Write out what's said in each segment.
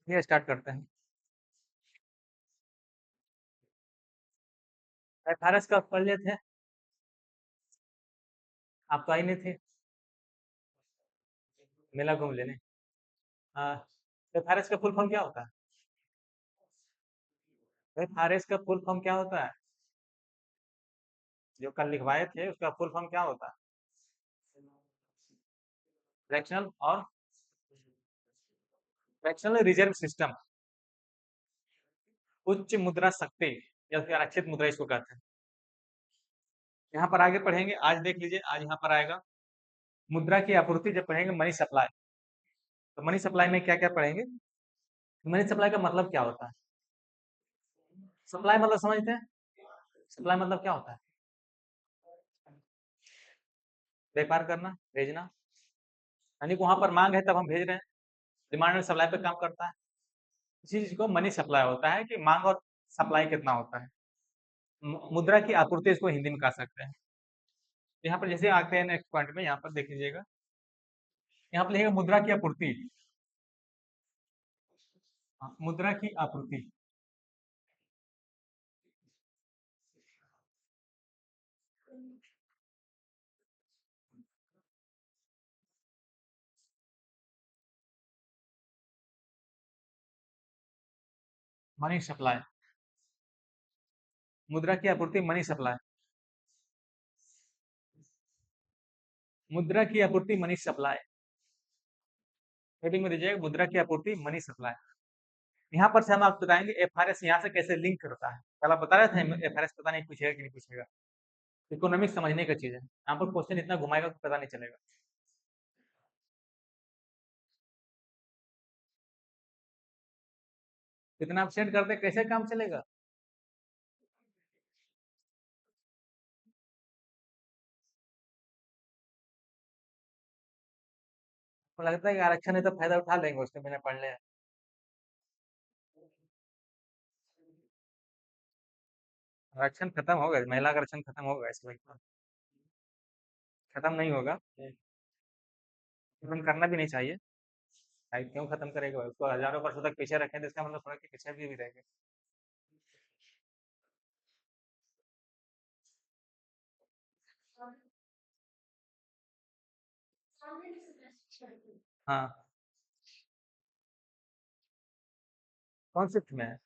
ये स्टार्ट करते हैं। फारस कब पढ़ लिए थे? आप तो आई नहीं थे मेला घूम लेने। फारस का फुल फॉर्म क्या होता है? भाई फारस का फुल फॉर्म क्या होता है? जो कल लिखवाए थे उसका फुल फॉर्म क्या होता है? फ्रैक्शनल और फ्रैक्शनल रिजर्व सिस्टम, उच्च मुद्रा शक्ति या फिर आरक्षित मुद्रा इसको कहते हैं। यहाँ पर आगे पढ़ेंगे, आज देख लीजिए, आज यहाँ पर आएगा मुद्रा की आपूर्ति। जब पढ़ेंगे मनी सप्लाई, तो मनी सप्लाई में क्या क्या पढ़ेंगे? मनी सप्लाई का मतलब क्या होता है? सप्लाई मतलब समझते हैं? सप्लाई मतलब क्या होता है? व्यापार करना, भेजना, यानी कि वहां पर मांग है तब हम भेज रहे हैं। डिमांड एंड सप्लाई पे काम करता है। इसी चीज को मनी सप्लाई होता है कि मांग और सप्लाई कितना होता है। मुद्रा की आपूर्ति इसको हिंदी में कह सकते हैं। यहाँ पर जैसे आते हैं नेक्स्ट पॉइंट में, यहाँ पर देख लीजिएगा, यहाँ पर लिखेगा मुद्रा की आपूर्ति। मुद्रा की आपूर्ति, मनी सप्लाई, मुद्रा की आपूर्ति मनी सप्लाई, मुद्रा की आपूर्ति मनी सप्लाई। हेडिंग में दीजिएगा मुद्रा की आपूर्ति मनी सप्लाई। यहाँ पर से हम आपको बताएंगे एफआरएस यहाँ से कैसे लिंक करता है। कल आप बता रहे थे एफआरएस पता नहीं पूछेगा कि नहीं पूछेगा। इकोनॉमिक्स समझने का चीज है, यहाँ पर क्वेश्चन इतना घुमाएगा तो पता नहीं चलेगा। इतना आप सेट करते कैसे काम चलेगा? तो लगता है कि आरक्षण है तो फायदा उठा लेंगे, उसके बिना पढ़ ले। आरक्षण खत्म होगा, महिला का आरक्षण खत्म होगा, इसके बाद खत्म नहीं होगा। खत्म करना भी नहीं चाहिए। भाई क्यों खत्म करेगा? उसको हजारों वर्षों तक पीछे रखें तो इसका मतलब थोड़ा कि पीछे भी रहेंगे। हाँ, कौन शिफ्ट में है?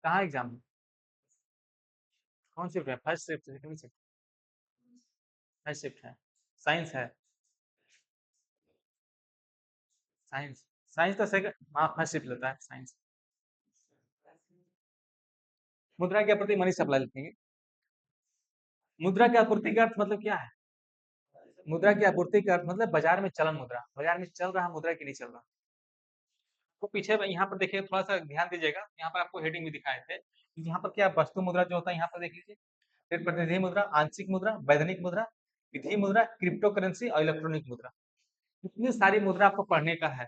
कहाँ एग्जाम है? कौन शिफ्ट है? First shift, second shift? First shift है। साइंस है? साइंस, साइंस तो सेकंड, हाँ फर्स्ट शिफ्ट लेता है साइंस। मुद्रा की आपूर्ति मनी सप्लाई लिखेंगे। मुद्रा की आपूर्ति का अर्थ मतलब क्या है? मुद्रा की आपूर्ति का अर्थ मतलब बाजार में चलन मुद्रा, बाजार में चल रहा मुद्रा की नहीं चल रहा। तो पीछे यहाँ पर देखिए, थोड़ा सा ध्यान दीजिएगा, यहाँ पर आपको हेडिंग में दिखाए थे। यहाँ पर क्या वस्तु मुद्रा जो होता है, यहाँ पर देख लीजिए, फिर प्रतिनिधि मुद्रा, आंशिक मुद्रा, वैधानिक मुद्रा, विधि मुद्रा, क्रिप्टो करेंसी और इलेक्ट्रॉनिक मुद्रा। इतनी सारी मुद्रा आपको पढ़ने का है।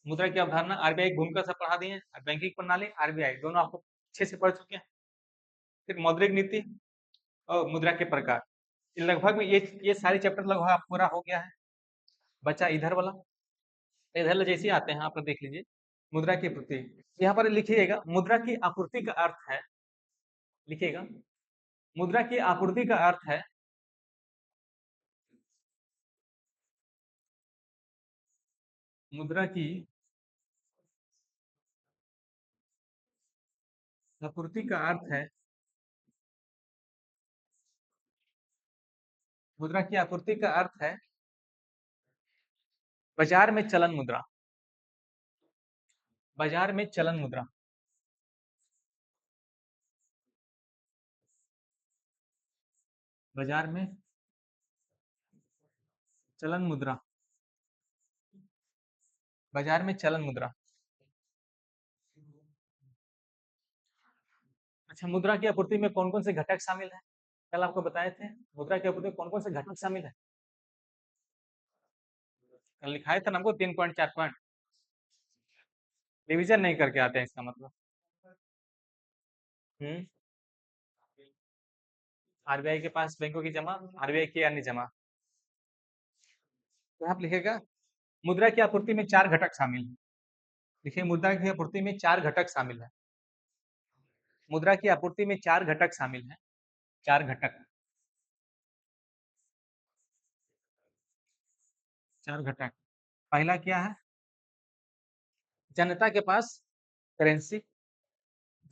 मुद्रा की अवधारणा आरबीआई की भूमिका से पढ़ा दिए, बैंकिंग प्रणाली, आरबीआई दोनों आपको अच्छे से पढ़ चुके हैं। फिर मौद्रिक नीति और मुद्रा के प्रकार, लगभग में ये सारे चैप्टर लगभग आप पूरा हो गया है। बचा इधर वाला, इधर जैसे आते हैं, यहाँ पर देख लीजिए मुद्रा की आपूर्ति। यहाँ पर लिखिएगा मुद्रा की आपूर्ति का अर्थ है, लिखिएगा मुद्रा की आपूर्ति का अर्थ है मुद्रा की आपूर्ति का अर्थ है, मुद्रा की आपूर्ति का अर्थ है बाजार में चलन मुद्रा, बाजार में चलन मुद्रा, बाजार में चलन मुद्रा, बाजार में चलन मुद्रा। अच्छा, मुद्रा की आपूर्ति में कौन कौन से घटक शामिल है? कल आपको बताए थे मुद्रा की आपूर्ति में कौन कौन से घटक शामिल है। कल लिखाए थे ना हमको 3 पॉइंट 4 पॉइंट। रिविजन नहीं करके आते हैं इसका मतलब। हम्म, आरबीआई के पास बैंकों की जमा, आरबीआई की अन्य जमा। तो आप लिखेगा मुद्रा की आपूर्ति में 4 घटक शामिल हैं। देखिए, मुद्रा की आपूर्ति में 4 घटक शामिल हैं। मुद्रा की आपूर्ति में 4 घटक शामिल हैं, 4 घटक, 4 घटक। पहला क्या है? जनता के पास करेंसी,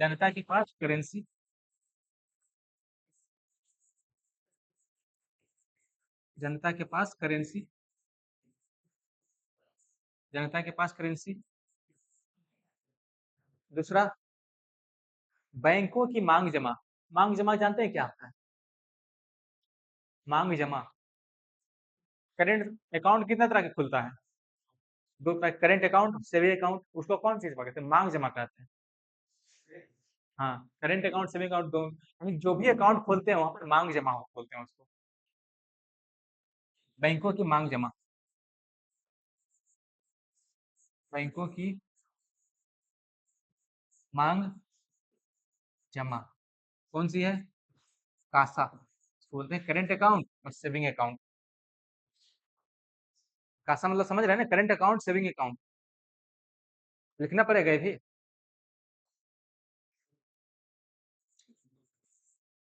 जनता के पास करेंसी, जनता के पास करेंसी, जनता के पास करेंसी। दूसरा, बैंकों की मांग जमा। मांग जमा जानते हैं क्या होता है? मांग जमा, करेंट अकाउंट कितना तरह का खुलता है? दो तरह, करेंट अकाउंट, सेविंग अकाउंट। उसको कौन चीज कहते हैं? मांग जमा कहते हैं। हाँ, करेंट अकाउंट, सेविंग अकाउंट, दो यानी जो भी अकाउंट खोलते हैं वहां पर मांग जमा हो खोलते हैं उसको। बैंकों की मांग जमा, बैंकों की मांग जमा कौन सी है? कासा, इसको बोलते हैं करेंट अकाउंट और सेविंग अकाउंट। कासा मतलब समझ रहे हैं ना, करेंट अकाउंट, सेविंग अकाउंट। लिखना पड़ेगा ये भी,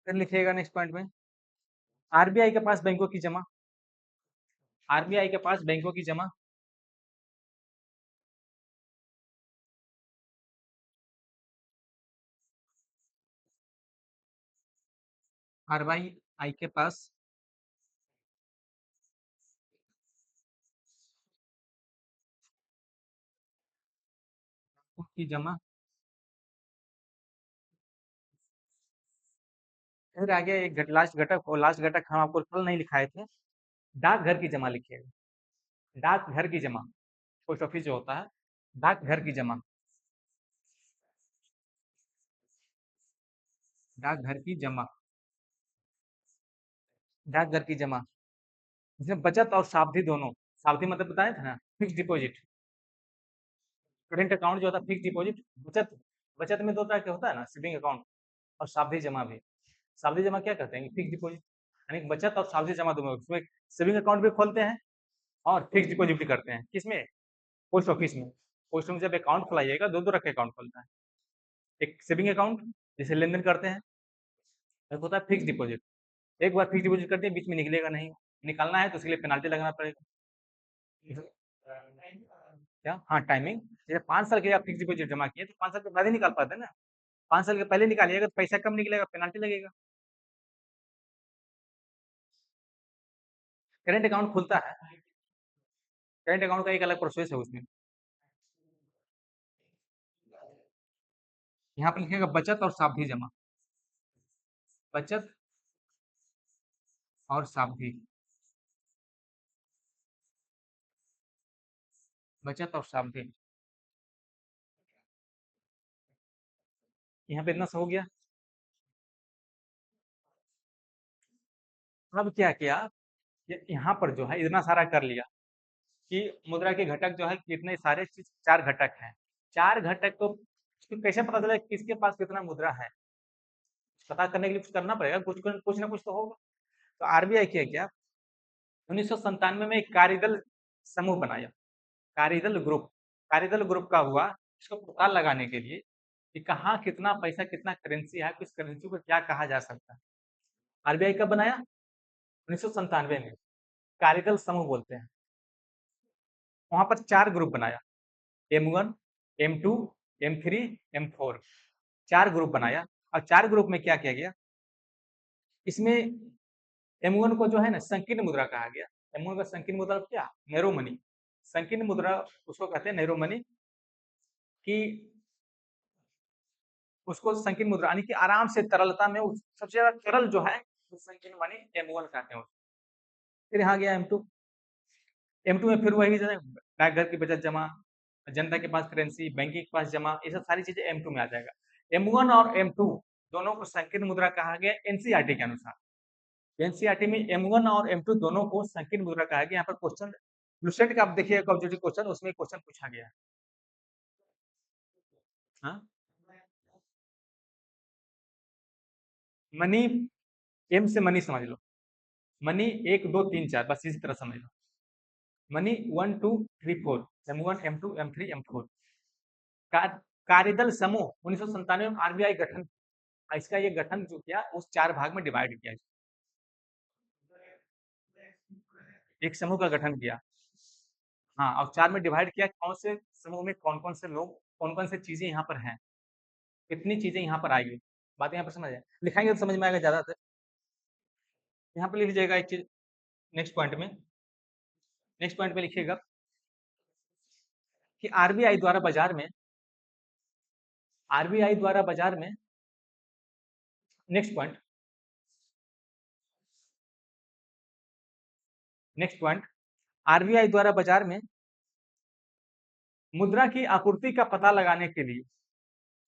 फिर लिखिएगा नेक्स्ट पॉइंट में। आरबीआई के पास बैंकों की जमा, आरबीआई के पास बैंकों की जमा। आरबीआई के पास की जमा। फिर आगे एक लास्ट घटक, और लास्ट घटक हम आपको कल नहीं लिखाए थे, डाकघर की जमा लिखिएगा। डाकघर की जमा, पोस्ट ऑफिस जो होता है, डाकघर की जमा, डाकघर की जमा, डाकघर की जमा। इसमें बचत और सावधि दोनों, सावधि मतलब बताए थे ना, फिक्स डिपॉजिट। करेंट अकाउंट जो होता है फिक्स डिपॉजिट, बचत, बचत में दो तरह के होता है ना, सेविंग अकाउंट और सावधि जमा भी। सावधि जमा क्या कहते हैं? फिक्स डिपॉजिट, यानी बचत और सावधि जमा दोनों, उसमें सेविंग अकाउंट भी खोलते हैं और फिक्स डिपॉजिट भी करते हैं। किसमें? पोस्ट ऑफिस में। पोस्ट में जब अकाउंट खुलाइएगा, दो दो रख के अकाउंट खोलता है। एक सेविंग अकाउंट जिसे लेन देन करते हैं, एक होता है फिक्स डिपॉजिट। एक बार फिक्स डिपॉजिट करते हैं, बीच में निकलेगा नहीं, निकालना है तो उसके लिए पेनाल्टी लगाना पड़ेगा। क्या? हाँ, टाइमिंग। जैसे 5 साल के आप फिक्स डिपॉजिट जमा किए तो 5 साल के बाद ही निकाल पाते हैं ना। 5 साल के पहले निकालिएगा तो पैसा कम निकलेगा, पेनाल्टी लगेगा। करेंट अकाउंट खुलता है, करेंट अकाउंट का एक अलग प्रोसेस है उसमें। यहाँ पर लिखिएगा बचत और सावधि जमा, बचत और सावधि, बचत और सावधि। यहाँ पे इतना सा हो गया। अब क्या किया, यहाँ पर जो है इतना सारा कर लिया कि मुद्रा के घटक जो है कितने सारे चीज, 4 घटक हैं। 4 घटक को कैसे पता चला किसके पास कितना मुद्रा है? पता करने के लिए कुछ करना पड़ेगा, कुछ ना कुछ तो होगा। तो आरबीआई किया क्या, 1997 में एक कार्यदल समूह बनाया, कार्यदल ग्रुप। कार्यदल ग्रुप का हुआ इसको पता लगाने के लिए कि कहाँ कितना पैसा, कितना करेंसी है, किस करेंसी को क्या कहा जा सकता है। आरबीआई कब बनाया? 1997 में। कार्यदल समूह बोलते हैं। वहां पर 4 ग्रुप बनाया, M1, M2, M3, M4, 4 group बनाया। और 4 ग्रुप में क्या किया गया, इसमें M1 को जो है ना संकीर्ण मुद्रा कहा गया। M1 का संकीर्ण मुद्रा क्या? Narrow money. संकीर्ण मुद्रा उसको कहते हैं, नैरो मनी, कि उसको संकीर्ण मुद्रा यानी कि आराम से तरलता में सबसे ज्यादा तरल जो है संकीर्ण मनी M1 कहते हैं। फिर यहाँ गया M2। M2 में फिर वही जो है डाकघर की बचत जमा, जनता के पास करेंसी, बैंकिंग के पास जमा, ये सब सारी चीजें M2 में आ जाएगा। M1 और M2 दोनों को संकीर्ण मुद्रा कहा गया एनसीईआरटी के अनुसार। एनसीईआरटी में M1 और M2 दोनों को संकीर्ण मुद्रा कहा गया। यहाँ पर क्वेश्चन लुसेंट का आप देखिए कॉम्पिटिटिव क्वेश्चन, उसमें क्वेश्चन पूछा गया है। हाँ, मनी, एम से मनी समझ लो, मनी 1 2 3 4, बस इसी तरह समझ लो। Money 1 2 3 4, M1 M2 M3 M4। Car, कार्यदल समूह 1997 में आरबीआई गठन, इसका ये गठन जो किया उस 4 भाग में डिवाइड किया, एक समूह का गठन किया। हाँ, और 4 में डिवाइड किया, कौन से समूह में कौन-कौन से लोग, कौन-कौन से चीज़ें यहाँ पर हैं, कितनी चीज़ें यहाँ पर आएगी। बात यहाँ पर समझ आए? लिखाएँगे तो समझ में आएगा ज़्यादातर। यहाँ पर लिख लीजिएगा एक चीज़ नेक्स्ट पॉइंट में, नेक्स्ट पॉइंट में लिखिएगा कि आरबीआई द्वारा बाजार में, आरबीआई द्वारा बाजार में, next point, next point, RBI द्वारा बाजार में मुद्रा की आपूर्ति का पता लगाने के लिए,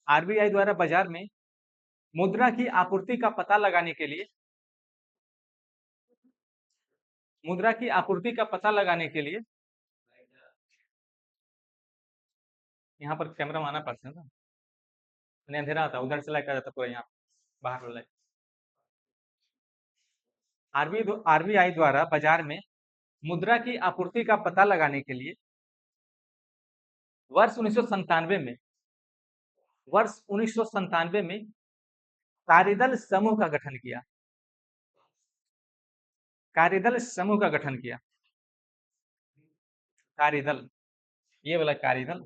आरबीआई द्वारा बाजार में मुद्रा की आपूर्ति का पता लगाने के लिए, मुद्रा की आपूर्ति का पता लगाने के लिए, यहाँ पर कैमरा में आना पड़ता है ना, नहीं अंधेरा आता, उधर से लाइट आ जाता पूरा यहाँ बाहर वाला। आरबीआई द्वारा बाजार में मुद्रा की आपूर्ति का पता लगाने के लिए वर्ष 1997 में, वर्ष 1997 में कार्यदल समूह का गठन किया, कार्यदल समूह का गठन किया, कार्यदल, ये वाला कार्यदल,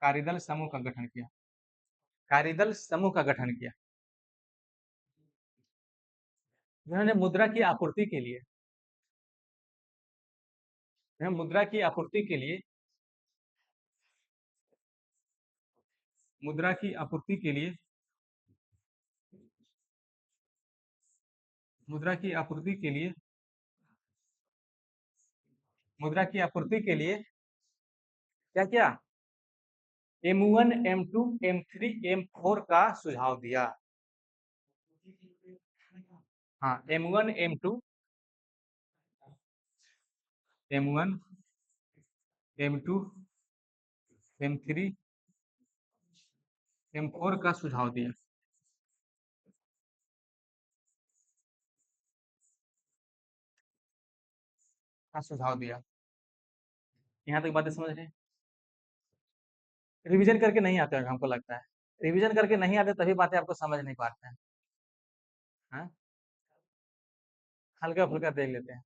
कार्यदल समूह का गठन किया, कार्यदल समूह का गठन किया, जिन्होंने मुद्रा की आपूर्ति के लिए, मुद्रा की आपूर्ति के लिए, मुद्रा की आपूर्ति के लिए, मुद्रा की आपूर्ति के लिए, मुद्रा की आपूर्ति के लिए क्या किया, M1, M2, M3, M4 का सुझाव दिया। हाँ, M1, M2, M1, M2, M3, M4 का सुझाव दिया, का सुझाव दिया। यहाँ तक बातें समझ रहे हैं? रिवीजन करके नहीं आते हैं, हमको लगता है रिवीजन करके नहीं आते तभी बातें आपको समझ नहीं पाते हैं। हाँ, हल्का फुल्का देख लेते हैं।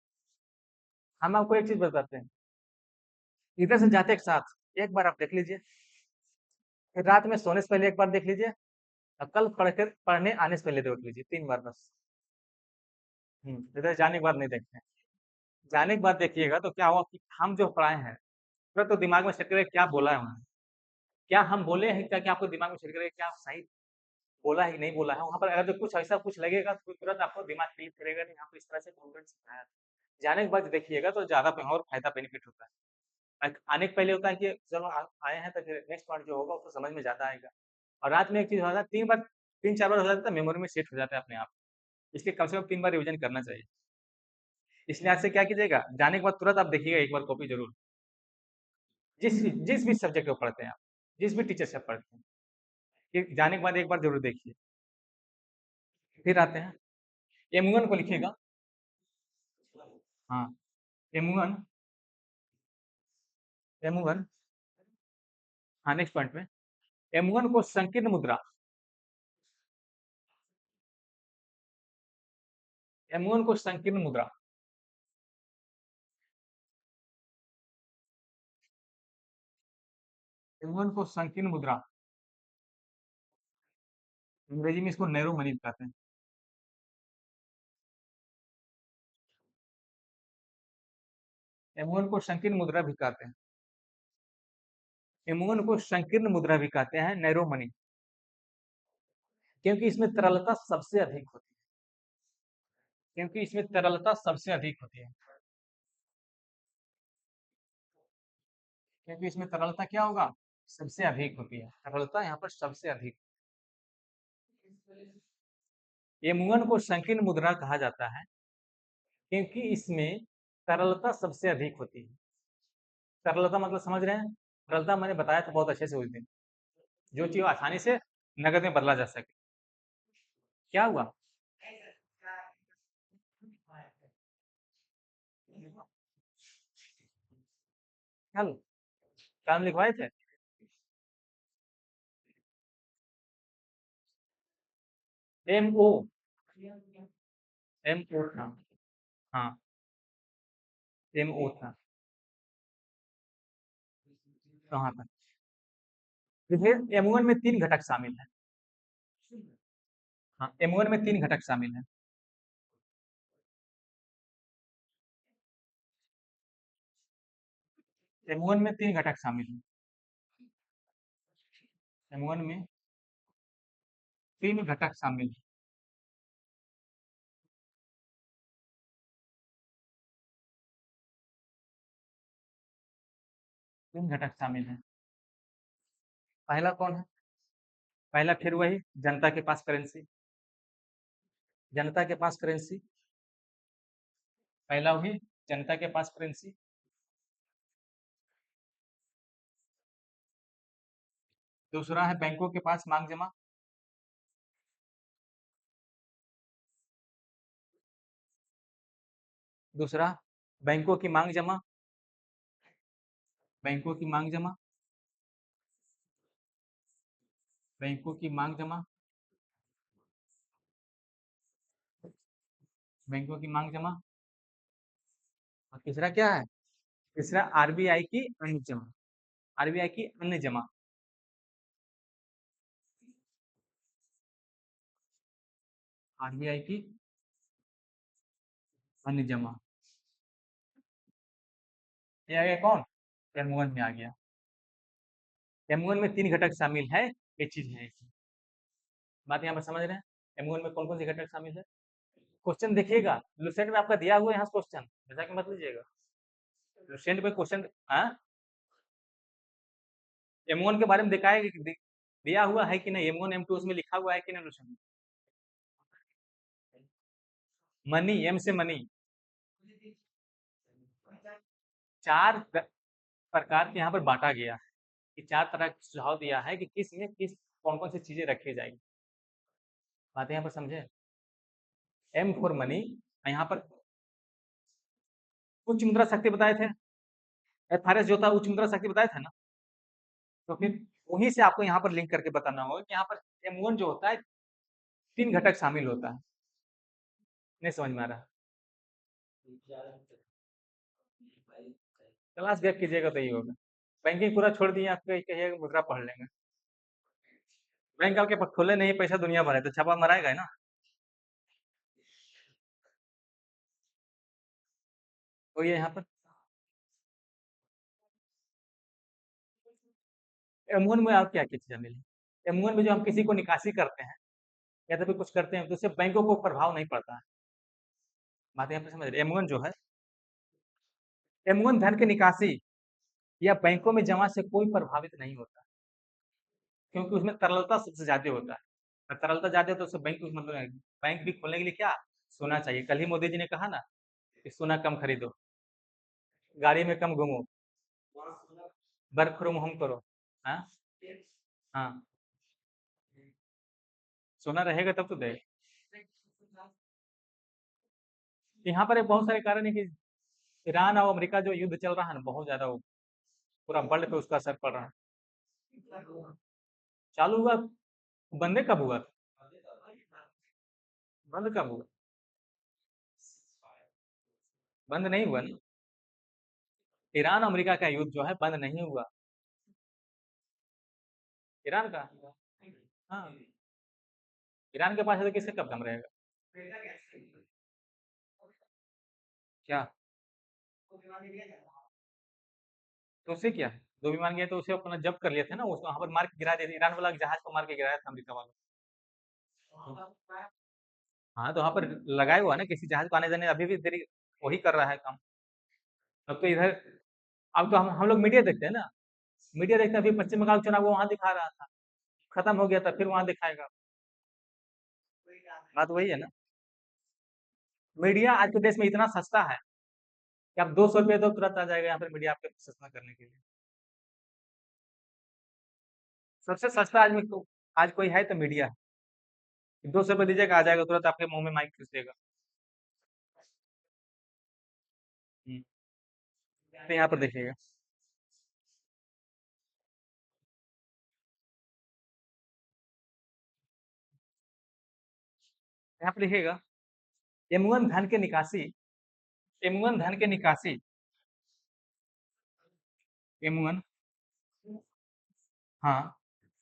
हम आपको एक चीज बताते हैं, इधर से जाते एक साथ एक बार आप देख लीजिए, फिर रात में सोने से पहले एक बार देख लीजिए, और कल पढ़ने आने से पहले देख लीजिए, 3 बार बस। इधर जाने के बाद नहीं देखते हैं। जाने के बाद देखिएगा तो क्या हुआ कि हम जो पढ़ाए हैं पूरा तो दिमाग में सेट करके क्या बोला है उन्होंने, क्या हम बोले हैं, क्या क्या आपको दिमाग में सेट करके क्या सही बोला है कि नहीं बोला है। वहाँ पर अगर कुछ ऐसा कुछ लगेगा तो तुरंत आपको दिमाग क्लिक करेगा, नहीं यहाँ पे इस तरह से कॉन्फिडेंस सिखाया। जाने के बाद देखिएगा तो ज़्यादा और फ़ायदा बेनिफिट होता है। आने के पहले होता है कि चलो आए हैं तो फिर नेक्स्ट पॉइंट जो होगा उसको समझ में ज़्यादा आएगा। और रात में एक चीज़ होता है, 3 बार 3-4 बार हो जाता है, मेमोरी में सेट हो जाता है अपने आप। इसलिए कम से कम 3 बार रिवीजन करना चाहिए। इसलिए आज से क्या कीजिएगा, जाने के बाद तुरंत आप देखिएगा एक बार कॉपी ज़रूर। जिस भी सब्जेक्ट को पढ़ते हैं आप, जिस भी टीचर से आप पढ़ते हैं, कि जाने के बाद एक बार ज़रूर देखिए। फिर आते हैं, M1 को लिखिएगा। हाँ, M1, M1, हाँ, नेक्स्ट पॉइंट में M1 को संकीर्ण मुद्रा, M1 को संकीर्ण मुद्रा, M1 को संकीर्ण मुद्रा, अंग्रेजी में इसको नैरो मनी कहते हैं। M1 को संकीर्ण मुद्रा भी कहते हैं, M1 को संकीर्ण मुद्रा भी कहते हैं, नैरो मनी, क्योंकि इसमें तरलता सबसे अधिक होती है, क्योंकि इसमें तरलता सबसे अधिक होती है, क्योंकि इसमें तरलता क्या होगा, सबसे अधिक होती है, तरलता यहाँ पर सबसे अधिक। M1 को संकीर्ण मुद्रा कहा जाता है क्योंकि इसमें तरलता सबसे अधिक होती है। तरलता मतलब समझ रहे हैं? तरलता मैंने बताया था बहुत अच्छे से उस दिन, जो चीज़ आसानी से नगद में बदला जा सके। क्या हुआ? कल कल लिखवाए थे। एम ओ, एम ओ था। हाँ, एम ओ था। कहाँ पर? देखिए, M1 में 3 घटक शामिल हैं। हाँ, M1 में 3 घटक शामिल हैं। M1 में 3 घटक शामिल हैं। M1 में 3 घटक शामिल हैं। 3 घटक शामिल हैं। पहला कौन है? पहला फिर वही जनता के पास करेंसी। जनता के पास करेंसी। पहला वही जनता के पास करेंसी। दूसरा है बैंकों के पास मांग जमा। दूसरा बैंकों की मांग जमा। बैंकों की मांग जमा। बैंकों की मांग जमा। बैंकों की मांग जमा। और तीसरा क्या है? तीसरा आरबीआई की अन्य जमा। आरबीआई की अन्य जमा। आरबीआई की अन्य जमा। ये आ गया कौन? M1 में आ गया। M1 में 3 घटक शामिल है। ये चीज है। बात यहाँ पर समझ रहे हैं? M1 में कौन कौन से घटक शामिल है? क्वेश्चन देखिएगा, लुसेंट में आपका दिया हुआ है यहाँ क्वेश्चन, जैसा कि मत लीजिएगा। लुसेंट में क्वेश्चन, हाँ, M1 के बारे में दिखाया दिया हुआ है कि नहीं, M1 M2 उसमें लिखा हुआ है कि नहीं लुसेंट में? मनी, एम से मनी। 4 प्रकार के यहाँ पर बांटा गया है कि 4 तरह का सुझाव दिया है कि किस में किस कौन कौन सी चीजें रखी जाएगी। बात यहाँ पर समझे? M for money. यहाँ पर उच्च मुद्रा शक्ति बताए थे। FRS जो था उच्च मुद्रा शक्ति बताए थे ना। तो फिर वहीं से आपको यहाँ पर लिंक करके बताना होगा कि यहाँ पर M1 जो होता है 3 घटक शामिल होता है। नहीं समझ में आ रहा? क्लास गैप कीजिएगा तो ये होगा। बैंकिंग पूरा छोड़ दिए, आपको कहिएगा मुद्रा पढ़ लेंगे। बैंक आपके पास खोले नहीं, पैसा दुनिया भर है, तो छापा मराएगा ही ना। तो ये यहाँ पर M1 में आप क्या क्या चीजें मिली? M1 में जो हम किसी को निकासी करते हैं या तो फिर कुछ करते हैं तो उससे बैंकों को प्रभाव नहीं पड़ता है। बात यहाँ पे समझ रहे? M1 जो है, M1 धन की निकासी या बैंकों में जमा से कोई प्रभावित नहीं होता, क्योंकि उसमें तरलता सबसे ज्यादा होता है। और तरलता ज्यादा है तो उससे बैंक मतलब बैंक भी खोलने के लिए क्या सोना चाहिए। कल ही मोदी जी ने कहा ना कि सोना कम खरीदो, गाड़ी में कम घूमो, वर्क फ्रॉम होम करो। हाँ, हाँ, सोना रहेगा तब तो दे। यहाँ पर एक बहुत सारे कारण है कि ईरान और अमेरिका जो युद्ध चल रहा है ना, बहुत ज्यादा वो पूरा वर्ल्ड पे उसका असर पड़ रहा है। चालू हुआ, बंदे कब हुआ? बंद कब हुआ? बंद नहीं हुआ ना। ईरान अमेरिका का युद्ध जो है बंद नहीं हुआ। ईरान का, हाँ, ईरान के पास है तो किसका कब दम रहेगा? क्या? तो उससे क्या है? दो विमान गए तो उसे अपना जब्त कर लिए थे ना, उसको वहां पर मार के गिरा दिया था। ईरान वाला जहाज को मार के गिराया था अमेरिका वाला। हाँ, तो वहां पर लगाए हुआ है ना, किसी जहाज को आने जाने अभी भी देरी वही कर रहा है काम। अब तो इधर, अब तो हम लोग मीडिया देखते हैं ना। मीडिया देखते हैं, अभी पश्चिम बंगाल चुनाव वो वहां दिखा रहा था, खत्म हो गया था, फिर वहां दिखाएगा। बात वही है ना। मीडिया आज के देश में इतना सस्ता है कि आप 200 रुपये दो तुरंत आ जाएगा यहाँ पर मीडिया आपके सस्ता करने के लिए। सबसे सस्ता आज में आज कोई है तो मीडिया है। 200 रुपये दीजिएगा, आ जाएगा तुरंत आपके मुंह में माइक घुस देगा। तो यहाँ पर देखिएगा, यहाँ पे लिखिएगा M1 धन के निकासी, M1 धन के निकासी, M1 हाँ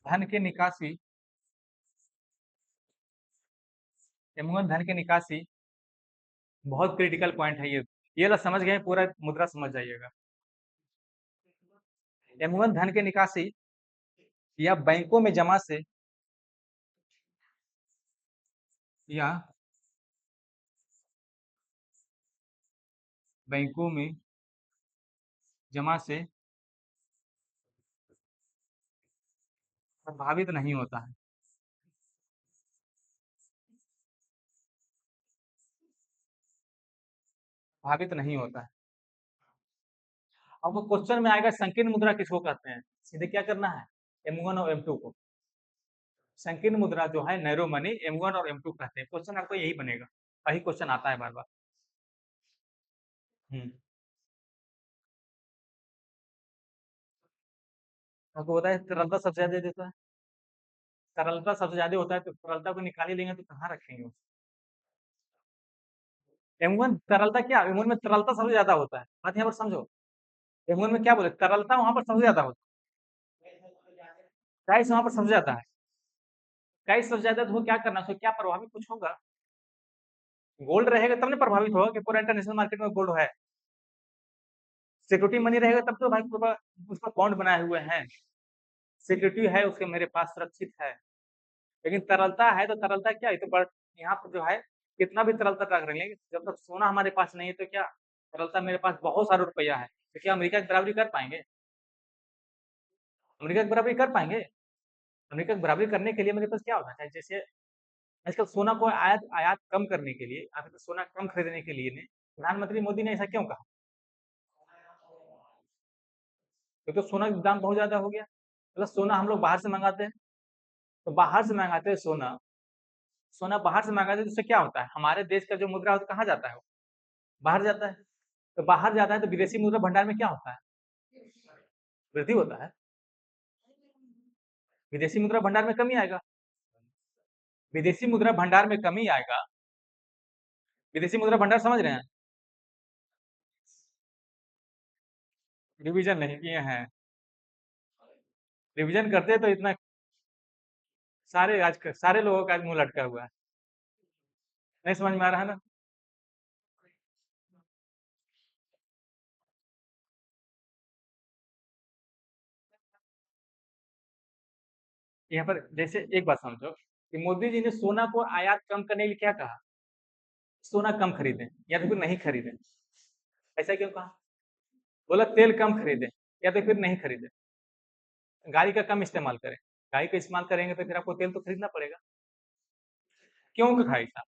धन के निकासी, M1 धन के निकासी बहुत क्रिटिकल पॉइंट है ये लो समझ गए पूरा मुद्रा समझ जाइएगा। M1 धन के निकासी या बैंकों में जमा से या बैंकों में जमा से प्रभावित नहीं होता है। प्रभावित नहीं होता है। अब वो क्वेश्चन में आएगा संकीर्ण मुद्रा किसको कहते हैं, सीधे क्या करना है M1 और M2 को। संकीर्ण मुद्रा जो है नैरो मनी M1 और M2 कहते हैं। क्वेश्चन आपको यही बनेगा, वही क्वेश्चन आता है बार बार। आपको पता है तरलता सबसे ज्यादा देता है, तरलता सबसे ज्यादा होता है, तो तरलता को निकाल ही लेंगे तो कहाँ रखेंगे उसको। M1 तरलता क्या, M1 में तरलता सबसे ज्यादा होता है, बात यहाँ पर समझो। M1 में क्या बोले, तरलता वहां पर सबसे ज्यादा होता है, प्राइस वहां पर सबसे ज्यादा है। प्राइस सबसे ज्यादा तो वो क्या करना, उसको क्या प्रभावित कुछ होगा। गोल्ड रहेगा तब ना प्रभावित होगा कि पूरा इंटरनेशनल मार्केट में गोल्ड है। सिक्योरिटी मनी रहेगा तब तो भाई पूरा उसका बॉन्ड बनाए हुए हैं, सिक्योरिटी है उसके मेरे पास सुरक्षित है। लेकिन तरलता है तो तरलता क्या है, तो यहाँ पर जो है कितना भी तरलता रख लेंगे, जब तक सोना हमारे पास नहीं है तो क्या तरलता मेरे पास बहुत सारा रुपया है, तो क्या अमेरिका की बराबरी कर पाएंगे, अमेरिका की बराबरी कर पाएंगे। अमेरिका की बराबरी करने के लिए मेरे पास क्या होना चाहिए, जैसे आजकल सोना को आयात आयात कम करने के लिए, आजकल सोना कम खरीदने के लिए ने प्रधानमंत्री मोदी ने ऐसा क्यों कहा, क्योंकि तो सोना का दाम बहुत ज्यादा हो गया। मतलब सोना हम लोग बाहर से मंगाते हैं, तो बाहर से मंगाते हैं सोना, सोना बाहर से मंगाते हैं तो उससे क्या होता है, हमारे देश का जो मुद्रा है कहाँ जाता है, वो बाहर जाता है। तो बाहर जाता है तो विदेशी मुद्रा भंडार में क्या होता है, वृद्धि होता है, विदेशी मुद्रा भंडार में कमी आएगा, विदेशी मुद्रा भंडार में कमी आएगा। विदेशी मुद्रा भंडार समझ रहे हैं, रिवीजन नहीं किए हैं, रिवीजन करते तो इतना सारे लोगों का आज मुंह लटका हुआ है। नहीं समझ में आ रहा है ना। यहाँ पर जैसे एक बात समझो कि मोदी जी ने सोना को आयात कम करने के लिए क्या कहा, सोना कम खरीदें या तो फिर नहीं खरीदें, ऐसा क्यों कहा, बोला तेल कम खरीदें या तो फिर नहीं खरीदें, गाड़ी का कम इस्तेमाल करें, गाड़ी का इस्तेमाल करेंगे तो फिर आपको तेल तो खरीदना पड़ेगा। क्यों कहा ऐसा,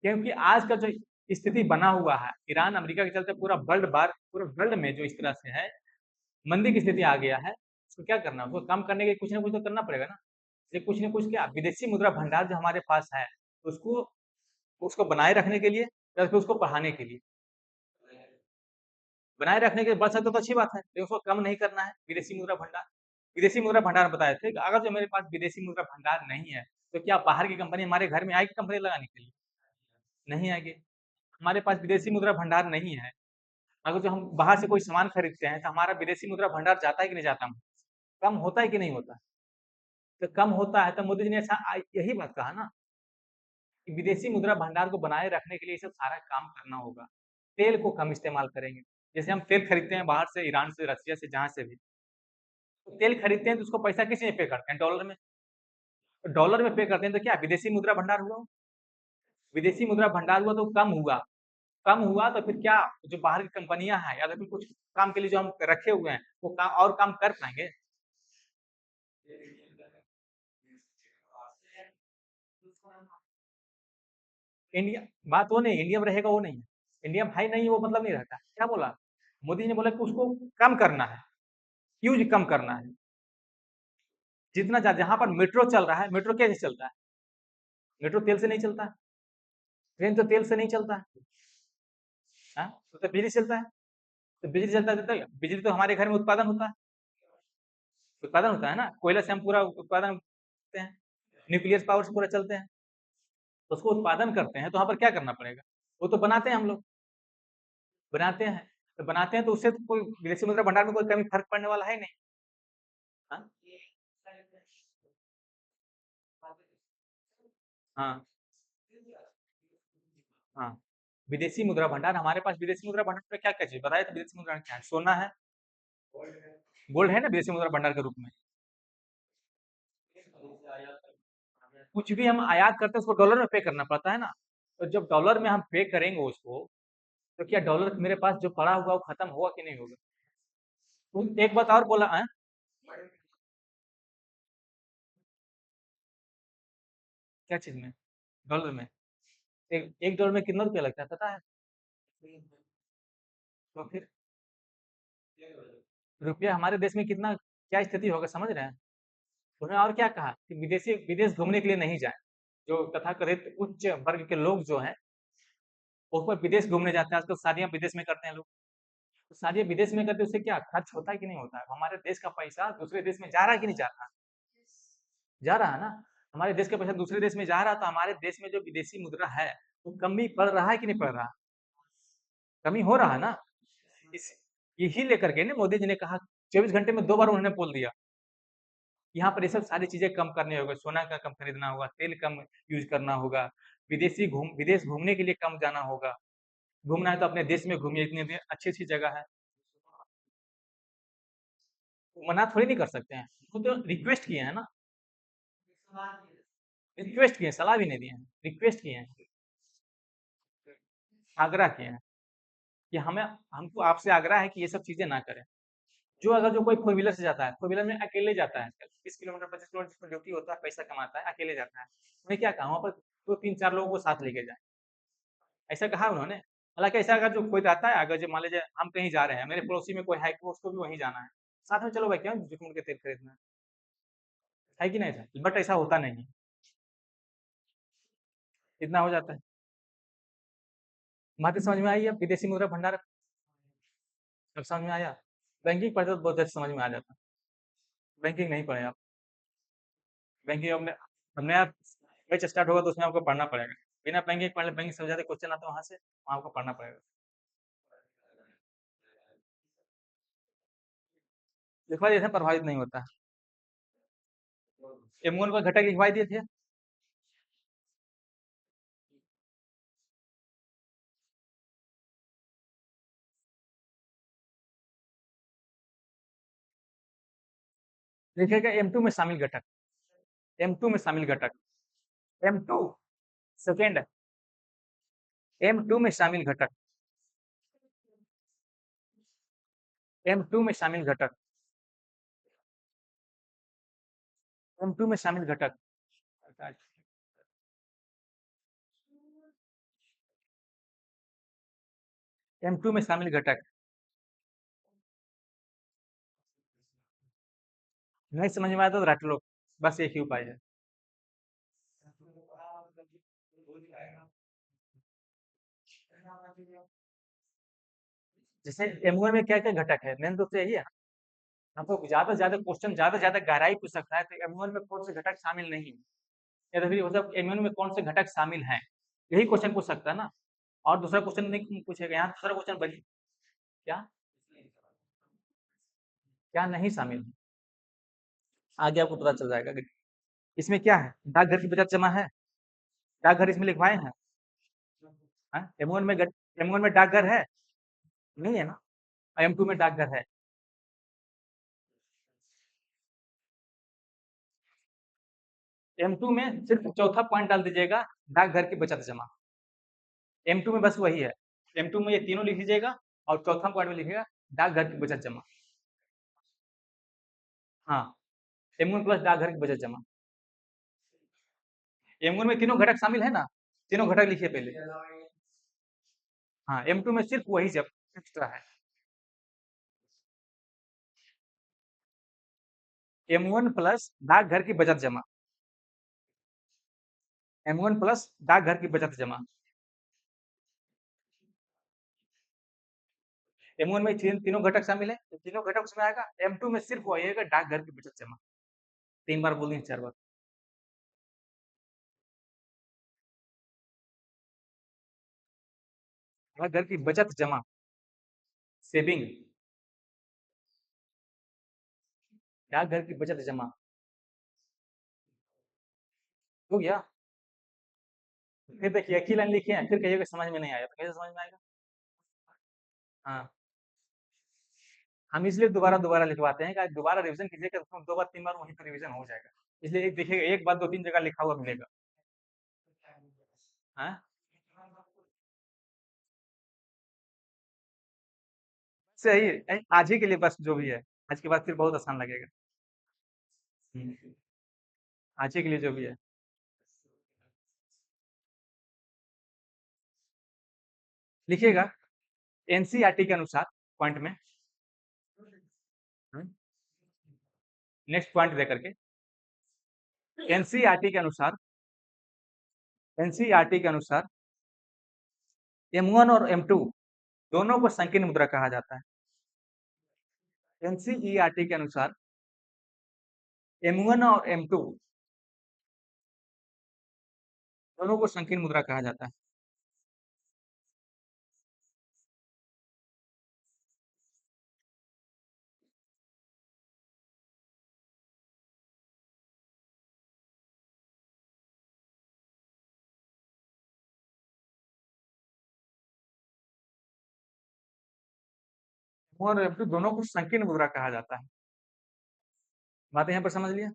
क्योंकि आज का जो स्थिति बना हुआ है ईरान अमेरिका के चलते पूरा वर्ल्ड में जो इस तरह से है, मंदी की स्थिति आ गया है, उसको क्या करना, उसको कम करने के कुछ ना कुछ तो करना पड़ेगा ना। ये कुछ ना कुछ क्या विदेशी मुद्रा भंडार जो हमारे पास है, उसको उसको बनाए रखने के लिए या फिर उसको बढ़ाने के लिए, बनाए रखने के लिए बढ़ सकता तो अच्छी बात है, लेकिन उसको कम नहीं करना है। विदेशी मुद्रा भंडार, विदेशी मुद्रा भंडार बताए थे कि अगर जो मेरे पास विदेशी मुद्रा भंडार नहीं है तो क्या बाहर की कंपनी हमारे घर में आएगी कंपनी लगाने के लिए, नहीं आएगी। हमारे पास विदेशी मुद्रा भंडार नहीं है, अगर जो हम बाहर से कोई सामान खरीदते हैं तो हमारा विदेशी मुद्रा भंडार जाता है कि नहीं जाता, कम होता है कि नहीं होता, तो कम होता है तो मोदी जी ने ऐसा यही बात कहा ना कि विदेशी मुद्रा भंडार को बनाए रखने के लिए ये सब सारा काम करना होगा। तेल को कम इस्तेमाल करेंगे, जैसे हम तेल खरीदते हैं बाहर से, ईरान से, रसिया से, जहाँ से भी, तो तेल खरीदते हैं तो उसको पैसा किस में पे करते हैं, डॉलर में। तो डॉलर में पे करते हैं तो क्या विदेशी मुद्रा भंडार हुआ, विदेशी मुद्रा भंडार हुआ तो कम हुआ, कम हुआ तो फिर क्या, जो बाहर की कंपनियां हैं या तो फिर कुछ काम के लिए जो हम रखे हुए हैं वो काम और काम कर पाएंगे। इंडिया, बात वो नहीं इंडिया में रहेगा वो नहीं है, इंडिया में है नहीं वो मतलब नहीं रहता, क्या बोला मोदी ने, बोला कि उसको कम करना है, यूज कम करना है। जितना जहां पर मेट्रो चल रहा है, मेट्रो कैसे चलता है, मेट्रो तेल से नहीं चलता है, ट्रेन तो तेल से नहीं चलता है, हाँ? तो बिजली चलता है, तो बिजली चलता है तो बिजली तो हमारे घर में उत्पादन होता है, उत्पादन होता है ना, कोयला से हम पूरा उत्पादन करते हैं, न्यूक्लियर पावर से पूरा चलते हैं। तो उसको उत्पादन करते हैं तो वहाँ पर क्या करना पड़ेगा? वो तो बनाते हैं हम लोग, बनाते हैं। तो बनाते हैं तो उससे तो कोई विदेशी मुद्रा भंडार में कोई कमी फ़र्क पड़ने वाला है नहीं। हाँ? हाँ, हाँ। विदेशी मुद्रा भंडार हमारे पास विदेशी मुद्रा भंडार में क्या-क्या चीज़ बताया था विदेशी मुद्रा क्या है? सोना है, गोल्ड है ना विदेशी मुद्रा भंडार के रूप में। कुछ भी हम आयात करते हैं उसको डॉलर में पे करना पड़ता है ना। तो जब डॉलर में हम पे करेंगे उसको, तो क्या डॉलर मेरे पास जो पड़ा हुआ वो खत्म होगा कि नहीं होगा? एक बात और बोला क्या चीज़ में? डॉलर में। एक डॉलर में कितना रुपया लगता है पता है? तो फिर रुपया हमारे देश में कितना क्या स्थिति होगा समझ रहे हैं? उन्होंने और क्या कहा कि विदेशी विदेश घूमने के लिए नहीं जाएँ। जो तथाकथित उच्च वर्ग के लोग जो हैं, वो ऊपर विदेश घूमने जाते हैं, आजकल शादियाँ विदेश में करते हैं लोग। तो शादियाँ विदेश में करते हैं उससे क्या खर्च होता है कि नहीं होता है? हमारे देश का पैसा दूसरे देश में जा रहा है कि नहीं जा रहा? जा रहा है ना? हमारे देश का पैसा दूसरे देश में जा रहा है तो हमारे देश में जो विदेशी मुद्रा है, वो कमी पड़ रहा है कि नहीं पड़ रहा? कमी हो रहा है ना? इस यही लेकर के ना मोदी जी ने कहा 24 घंटे में 2 बार उन्होंने बोल दिया। यहाँ पर ये सब सारी चीज़ें कम करनी होगा, सोना का कम खरीदना होगा, तेल कम यूज़ करना होगा, विदेश घूमने के लिए कम जाना होगा। घूमना है तो अपने देश में घूमिए, इतनी अच्छी-अच्छी जगह है। मना थोड़ी नहीं कर सकते हैं, वो तो रिक्वेस्ट किए हैं ना, रिक्वेस्ट किए हैं, सलाह भी नहीं दिए हैं, रिक्वेस्ट किए हैं, आग्रह किए हैं कि हमें हमको आपसे आग्रह है कि ये सब चीज़ें ना करें। जो अगर जो कोई फ़ोर व्हीलर से जाता है, फ़ोर व्हीलर में अकेले जाता है आजकल, 20 किलोमीटर 25 किलोमीटर जिसमें ड्यूटी होता है, पैसा कमाता है, अकेले जाता है। उन्हें क्या कहा वहाँ पर 2 3-4 लोगों को साथ लेके जाएँ, ऐसा कहा उन्होंने। हालाँकि ऐसा अगर जो कोई रहता है, अगर जो मान लीजिए हम कहीं जा रहे हैं, मेरे पड़ोसी में कोई है कि उसको भी वहीं जाना है, साथ में चलो भाई क्यों झूठ-मूठ के तेल खरीदना है कि नहीं ऐसा? बट ऐसा होता नहीं है, इतना हो जाता है। बातें समझ में आई अब विदेशी मुद्रा भंडार अब समझ में आया? बैंकिंग पढ़ते तो बहुत अच्छे समझ में आ जाता। बैंकिंग नहीं पढ़े आप, बैंकिंग अब नया बैच स्टार्ट होगा तो उसमें आपको पढ़ना पड़ेगा। बिना बैंकिंग पढ़े बैंकिंग से ज़्यादा क्वेश्चन आते हैं वहाँ से, वहाँ आपको पढ़ना पड़ेगा। लिखवा दिए थे प्रभावित नहीं होता। M1 का घटक लिखवा दिए थे। लिखेगा M2 में शामिल घटक, M2 में शामिल घटक, M2 सेकेंड, M2 में शामिल घटक, M2 में शामिल घटक, M2 में शामिल घटक, M2 में शामिल घटक। नहीं समझ में आया तो रट लो, बस एक ही उपाय है। जैसे M1 में क्या-क्या घटक है, मेन तो यही है। आपको ज़्यादा से ज़्यादा क्वेश्चन ज़्यादा से ज़्यादा गहराई पूछ सकता है, तो M1 में कौन से घटक शामिल नहीं है? या तो फिर मतलब M1 में कौन से घटक शामिल हैं? यही क्वेश्चन पूछ सकता है ना। और दूसरा क्वेश्चन नहीं पूछेगा, यहाँ दूसरा क्वेश्चन बन क्या? क्या नहीं शामिल है? आगे आपको पता चल जाएगा। इसमें क्या है? डाकघर की बचत जमा है? डाकघर इसमें लिखवाए हैं? हाँ? M1 में डाकघर है? नहीं है ना? M2 में डाकघर है। M2 में सिर्फ चौथा पॉइंट डाल दीजिएगा, डाकघर की बचत जमा। M2 में बस वही है। M2 में ये तीनों लिख लीजिएगा और चौथा पॉइंट में लिखिएगा डाकघर की बचत जमा। हाँ, M1 प्लस डाकघर की बचत जमा। M1 में तीनों घटक शामिल है ना? तीनों घटक लिखिए पहले। हाँ, M2 में सिर्फ वही जब एक्स्ट्रा है। M1 प्लस डाकघर की बचत जमा। M1 प्लस डाकघर की बचत जमा। M1 में तीनों घटक शामिल है, तो तीनों घटक उसमें आएगा। M2 में सिर्फ वही आएगा डाकघर की बचत जमा। 3 बार बोल दिए 4 बार। घर की बचत जमा, सेविंग, घर की बचत जमा हो गया। फिर देखिए एक ही लाइन लिखी है, फिर कहिएगा समझ में नहीं आया, तो कैसे समझ में आएगा? हाँ, हम इसलिए दोबारा लिखवाते हैं कि दोबारा रिवीजन कीजिएगा तो 2 बार 3 बार वहीं पे रिवीजन हो जाएगा। इसलिए एक देखिएगा, एक बात 2-3 जगह लिखा हुआ मिलेगा। हाँ? सही आज ही के लिए बस जो भी है, आज के बाद फिर बहुत आसान लगेगा। हुँ, आज ही के लिए जो भी है। लिखिएगा एनसीईआरटी के अनुसार पॉइंट में, नेक्स्ट पॉइंट दे करके, एनसीईआरटी के अनुसार, एनसीईआरटी के अनुसार M1 और M2 दोनों को संकीर्ण मुद्रा कहा जाता है। एनसीईआरटी के अनुसार M1 और M2 दोनों को संकीर्ण मुद्रा कहा जाता है। M1 और M2 दोनों को संकीर्ण मुद्रा कहा जाता है। बात यहाँ पर समझ लिया?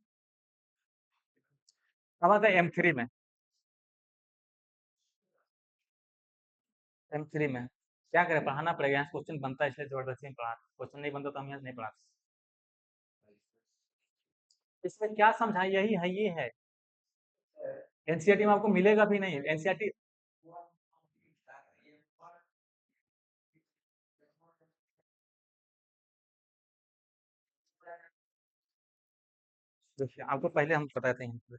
अब आता है M3 में। M3 में क्या करें, पढ़ाना पड़ेगा, यहाँ क्वेश्चन बनता है इसलिए जबरदस्ती में पढ़ा, क्वेश्चन नहीं बनता तो हम यहाँ नहीं पढ़ाते। इसमें क्या समझा, यही है, ये है। एनसीईआरटी में आपको मिलेगा भी नहीं, एनसीईआरटी देखिए आपको पहले हम बताते हैं।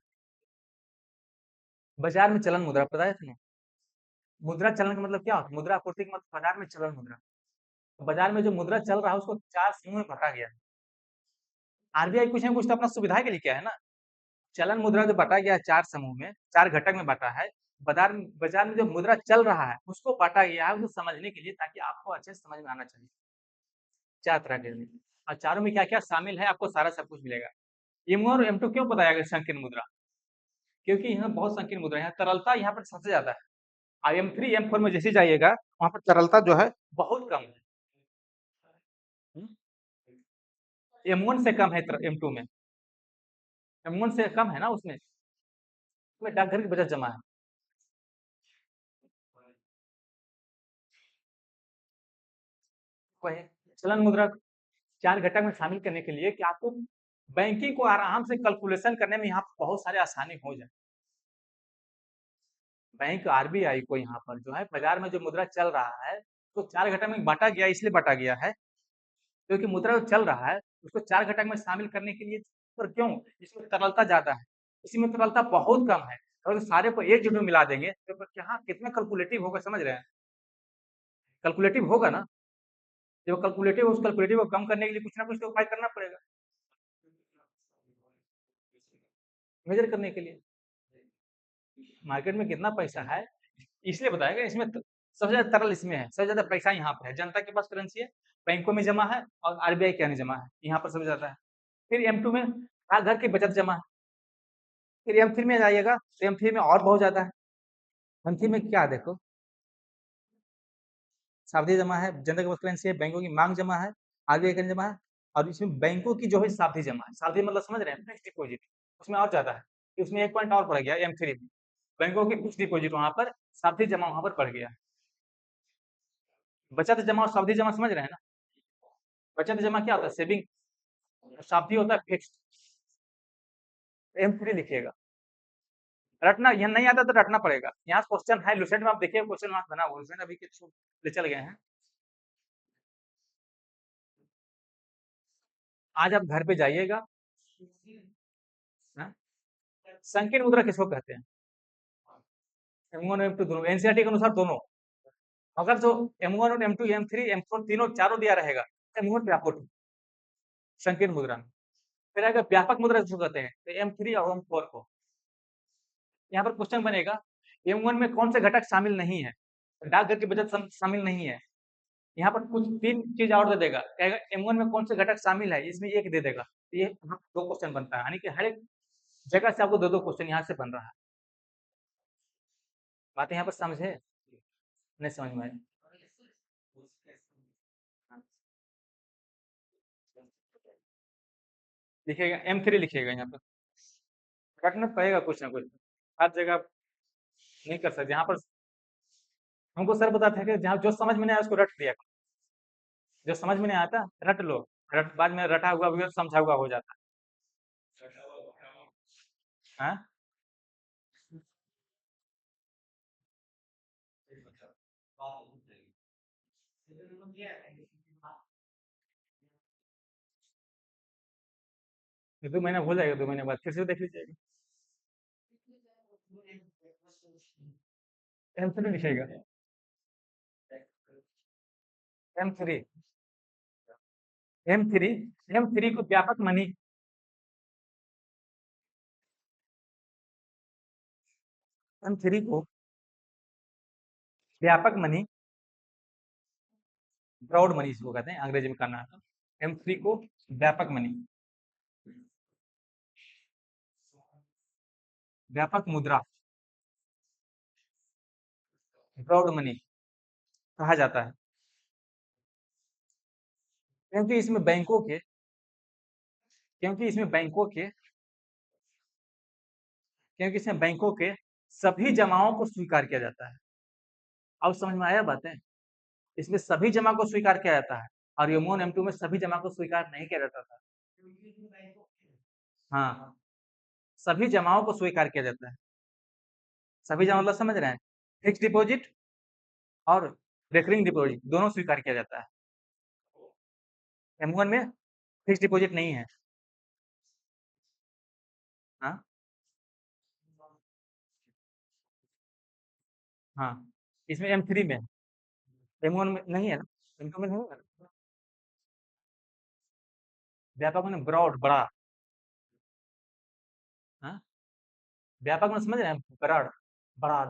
बाजार में चलन मुद्रा पता है तुम्हें? मुद्रा चलन का मतलब क्या होता है? मुद्रा आपूर्ति का मतलब बाजार में चलन मुद्रा। तो बाजार में जो मुद्रा चल रहा है उसको 4 समूह में बांटा गया है। आरबीआई कुछ ना कुछ तो अपना सुविधा के लिए किया है ना। चलन मुद्रा जो बांटा गया है 4 समूह में, 4 घटक में बांटा है। बाजार में जो मुद्रा चल रहा है उसको बांटा गया है, उसको समझने के लिए, ताकि आपको अच्छे से समझ में आना चाहिए। 4 तरह के हैं और चारों में क्या-क्या शामिल है आपको सारा सब कुछ मिलेगा। M1 और M2 क्यों बताया गया संकीर्ण मुद्रा? क्योंकि यहाँ बहुत संकीर्ण मुद्रा है, यहाँ तरलता यहाँ पर सबसे ज़्यादा है। और M3, M4 में जैसे जाइएगा वहाँ पर तरलता जो है बहुत कम है। M1 से कम है M2 में, M1 से कम है ना उसमें। उसमें डाकघर की बचत जमा है। वही चलन मुद्रा 4 घटक में शामिल करने के लिए कि आपको बैंकिंग को आराम से कैलकुलेशन करने में यहाँ पर बहुत सारे आसानी हो जाए। बैंक आरबीआई को यहाँ पर जो है बाजार में जो मुद्रा चल रहा है तो 4 घटक में बाँटा गया, इसलिए बाँटा गया है क्योंकि मुद्रा जो चल रहा है उसको 4 घटक में शामिल करने के लिए, पर क्यों? इसमें तरलता ज़्यादा है, इसी में तरलता बहुत कम है। अगर सारे को एक जगह मिला देंगे तो फिर यहाँ कितना कैलकुलेटिव होगा, समझ रहे हैं? कैलकुलेटिव होगा ना, जो कैलकुलेटिव है उस कैलकुलेटिव को कम करने के लिए कुछ ना कुछ तो उपाय करना पड़ेगा, मेजर करने के लिए। मार्केट में कितना पैसा है इसलिए बताएगा, इसमें सबसे ज़्यादा तरल इसमें है, सबसे ज़्यादा पैसा यहाँ पर है, जनता के पास करेंसी है, बैंकों में जमा है और आरबीआई के यहाँ जमा है, यहाँ पर सबसे ज़्यादा है। फिर M2 में घर की बचत जमा है। फिर M3 में जाइएगा तो M3 में और बहुत ज़्यादा है। M3 में क्या देखो, सावधि जमा है, जनता के पास करेंसी है, बैंकों की मांग जमा है, आरबीआई का जमा है और इसमें बैंकों की जो है सावधि जमा है। सावधि मतलब समझ रहे हैं, फिक्स्ड डिपॉजिट, उसमें और ज़्यादा है, उसमें 1 पॉइंट और बढ़ गया M3 में। बैंकों की फिक्स्ड डिपॉजिट वहाँ पर, सावधि जमा वहाँ पर बढ़ गया। बचत जमा और सावधि जमा समझ रहे हैं ना? बचत जमा क्या होता है? सेविंग, सावधि होता है फिक्स्ड। M3 लिखिएगा, रटना यहाँ नहीं आता तो रटना पड़ेगा। यहाँ क्वेश्चन है, लुसेंट में आप देखिए क्वेश्चन वहाँ बना हुआ, लुसेंट अभी के थ्रू ले चल गए हैं। आज आप घर पे जाइएगा, हाँ? संकीर्ण मुद्रा किसको कहते हैं? M1 और M2 दोनों, एनसीईआरटी के अनुसार दोनों। अगर जो M1 और M2, M3, M4 तीनों चारों दिया रहेगा, M1 व्यापक संकीर्ण मुद्रा में। फिर अगर व्यापक मुद्रा किसको कहते हैं? तो M3 और M4 को। यहाँ पर क्वेश्चन बनेगा M1 में कौन से घटक शामिल नहीं है? डाकघर की बचत शामिल नहीं है। यहाँ पर कुछ 3 चीज़ और दे देगा, कहेगा M1 में कौन से घटक शामिल है, इसमें 1 दे देगा। तो ये 2 क्वेश्चन बनता है, यानी कि हर एक जगह से आपको 2-2 क्वेश्चन यहाँ से बन रहा है। बात यहाँ पर समझे? नहीं समझ में आई? हाँ। लिखिएगा M3 लिखिएगा यहाँ पर। रटना पड़ेगा कुछ ना कुछ। हर जगह आप नहीं कर सकते। यहाँ पर हमको सर बताते हैं कि जहाँ जो समझ में नहीं आया उसको रट दिया करो। जो समझ में नहीं आता रट लो। बाद में रटा हुआ भी समझा हुआ हो जाता है। हाँ? ये 2 महीना हो जाएगा, 2 महीने बाद फिर से देख लीजिएगा। M3 लिखिएगा। M3 M3 M3 को व्यापक मनी M3 को व्यापक मनी ब्रॉड मनी इसको कहते हैं अंग्रेजी में करना है। M3 को व्यापक मनी व्यापक मुद्रा ब्रॉड मनी कहा जाता है, क्योंकि इसमें बैंकों के क्योंकि इसमें बैंकों के क्योंकि इसमें बैंकों के सभी जमाओं को स्वीकार किया जाता है। अब समझ में आया बातें? इसमें सभी जमा को स्वीकार किया जाता है और M1 M2 में सभी जमा को स्वीकार नहीं किया जाता था। हाँ, सभी जमाओं को स्वीकार किया जाता है। सभी जमा मतलब समझ रहे हैं? फिक्स डिपॉजिट और रेकरिंग डिपॉजिट दोनों स्वीकार किया जाता है। M1 में फिक्स डिपॉजिट नहीं है। हाँ, हाँ, इसमें M3 में M1 में नहीं है ना, M2 में नहीं है ना। व्यापक में ब्रॉड बड़ा। हाँ, व्यापक में समझ रहे हैं, ब्रॉड बड़ा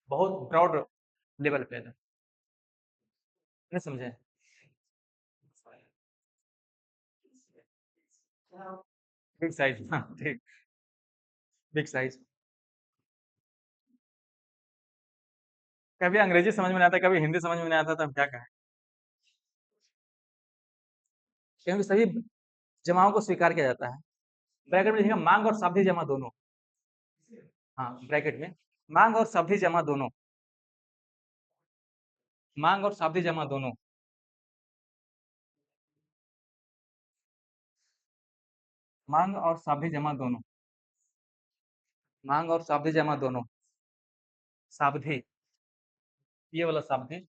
बहुत ब्रॉड लेवल पे है। नहीं समझे? बिग साइज, हाँ ठीक, बिग साइज। कभी अंग्रेजी समझ में नहीं आता, कभी हिंदी समझ में नहीं आता, तो हम क्या कहें? क्योंकि सभी जमाओं को स्वीकार किया जाता है। ब्रैकेट में लिखिएगा मांग और सावधि जमा दोनों। हाँ, ब्रैकेट में मांग और सावधि जमा दोनों। मांग और सावधि जमा दोनों। मांग और सावधि जमा दोनों। मांग और सावधि जमा दोनों। सावधि, ये वाला सावधि।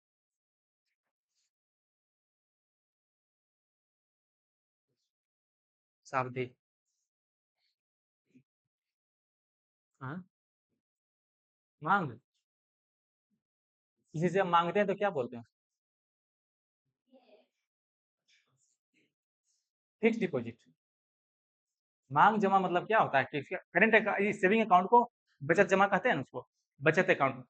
सावधि। हाँ, मांग, किसी से हम मांगते हैं तो क्या बोलते हैं? Fix deposit. मांग जमा मतलब क्या होता है कि करंट सेविंग अकाउंट को बचत जमा कहते हैं ना उसको। बचत अकाउंट,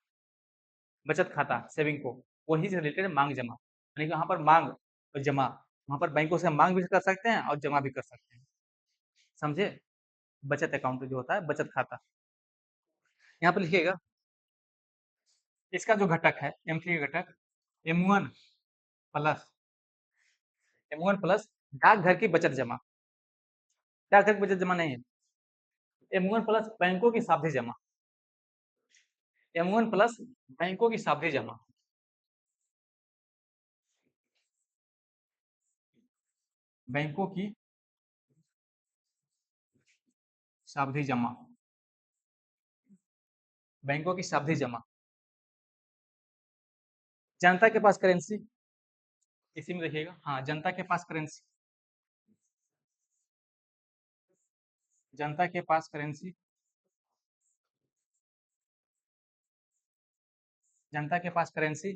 बचत खाता, सेविंग को, वही से रिलेटेड मांग जमा, यानी कि वहां पर मांग और जमा, वहां पर बैंकों से हम मांग भी कर सकते हैं और जमा भी कर सकते हैं। समझे? बचत अकाउंट जो होता है बचत खाता। यहाँ पर लिखिएगा इसका जो घटक है M3 का घटक M1 प्लस M1 प्लस डाकघर की बचत जमा। डाकघर की बचत जमा नहीं है, M1 प्लस बैंकों की सावधि जमा। M1 प्लस बैंकों की सावधि जमा। बैंकों की सावधि जमा। बैंकों की सावधि जमा। जनता के पास करेंसी, इसी में देखिएगा, हाँ, जनता के पास करेंसी। जनता के पास करेंसी। जनता के पास करेंसी।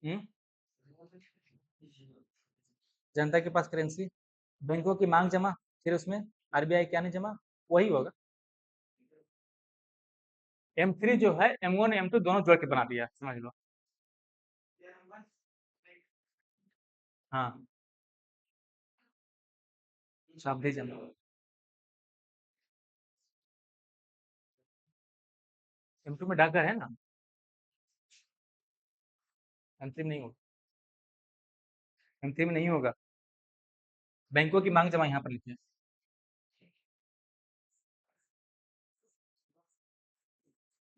हम्म, जनता के पास करेंसी, बैंकों की मांग जमा, फिर उसमें RBI क्या नहीं जमा, वही होगा। M3 जो है M1 M2 दोनों जोड़ के बना दिया, समझ लो। हाँ, सावधि जमा। M2 में डाकघर है ना, M3 में नहीं होगा, M3 में नहीं होगा। बैंकों की मांग जमा यहाँ पर लिखिए।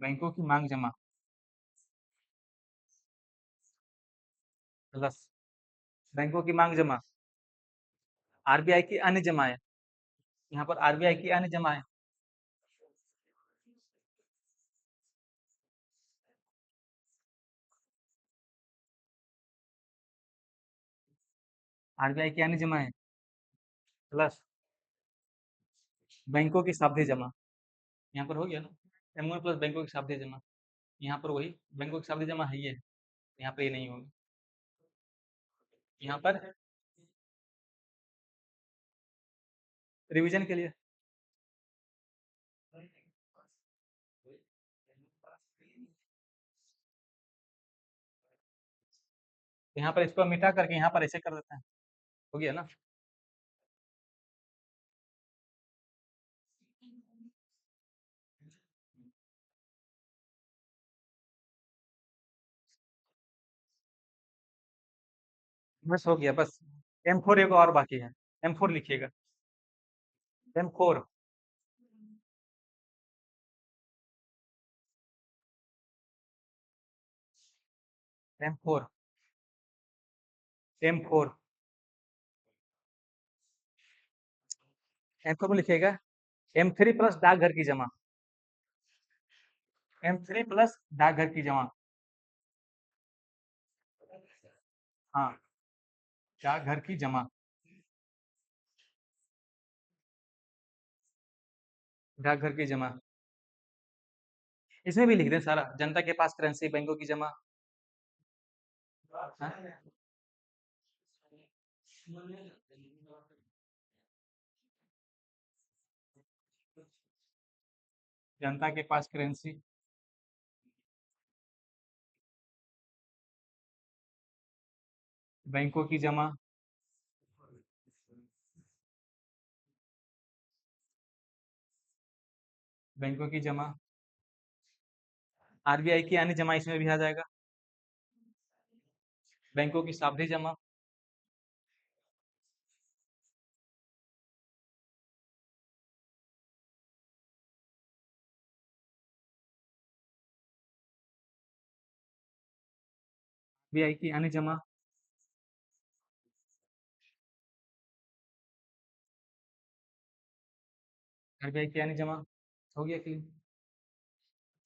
बैंकों की मांग जमा प्लस बैंकों की मांग जमा आरबीआई की अन्य जमाएं, यहाँ पर आरबीआई की अन्य जमाएं, आरबीआई की अन्य जमाएं प्लस बैंकों की सावधि जमा, यहाँ पर हो गया ना, M1 प्लस बैंकों की सावधि जमा, यहाँ पर वही बैंकों की सावधि जमा है, ये यहाँ पर ये नहीं होगी, यहाँ पर रिवीजन के लिए यहाँ पर इसको मिटा करके यहाँ पर ऐसे कर देते हैं, हो गया ना। बस हो गया, बस M4 एक और बाकी है, M4 लिखिएगा, M4, M4, M4, M4 में लिखिएगा M3 प्लस डाकघर की जमा, M3 प्लस डाकघर की जमा, हाँ, डाकघर की जमा, डाकघर की जमा, इसमें भी लिख दें सारा, जनता के पास करेंसी, बैंकों की जमा, हाँ? जनता के पास करेंसी, बैंकों की जमा, बैंकों की जमा, आरबीआई की अन्य जमा इसमें भी आ जाएगा, बैंकों की सावधि जमा, आरबीआई की अन्य जमा, आरबीआई की अन्य जमा, हो गया क्लियर,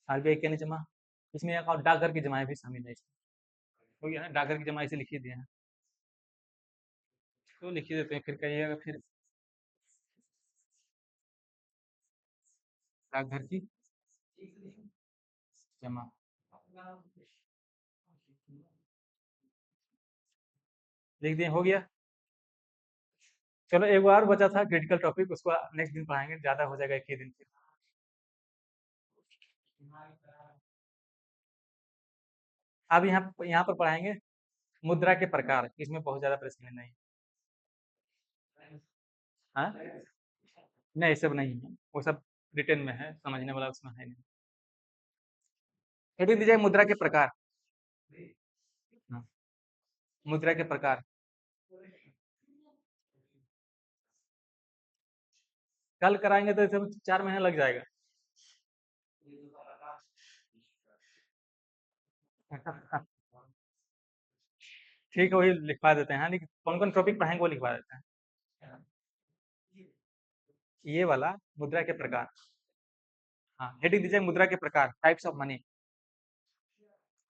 आरबीआई की अन्य जमा, इसमें एक और डाकघर की जमाएं भी शामिल है इसमें, हो गया ना, डाकघर की जमा इसे लिख ही दिया है, तो लिख ही देते हैं, फिर कहिएगा फिर डाकघर की जमा, लिख दिए, हो गया। चलो एक बार बचा था क्रिटिकल टॉपिक, उसको नेक्स्ट दिन पढ़ाएंगे, ज्यादा हो जाएगा एक ही दिन। अब यहाँ पर पढ़ाएंगे मुद्रा के प्रकार, इसमें बहुत ज्यादा प्रश्न नहीं, हाँ, नहीं सब नहीं है, वो सब रिटर्न में है, समझने वाला उसमें है नहीं। हेडिंग दीजिए मुद्रा के प्रकार, हाँ, मुद्रा के प्रकार, कल कराएंगे तो इसमें 4 महीने लग जाएगा। ठीक है, वही लिखवा देते हैं, हाँ, लेकिन कौन कौन टॉपिक पढ़ाएंगे वो लिखवा देते हैं। ये वाला मुद्रा के प्रकार, हाँ, हेडिंग दीजिए मुद्रा के प्रकार, टाइप्स ऑफ मनी,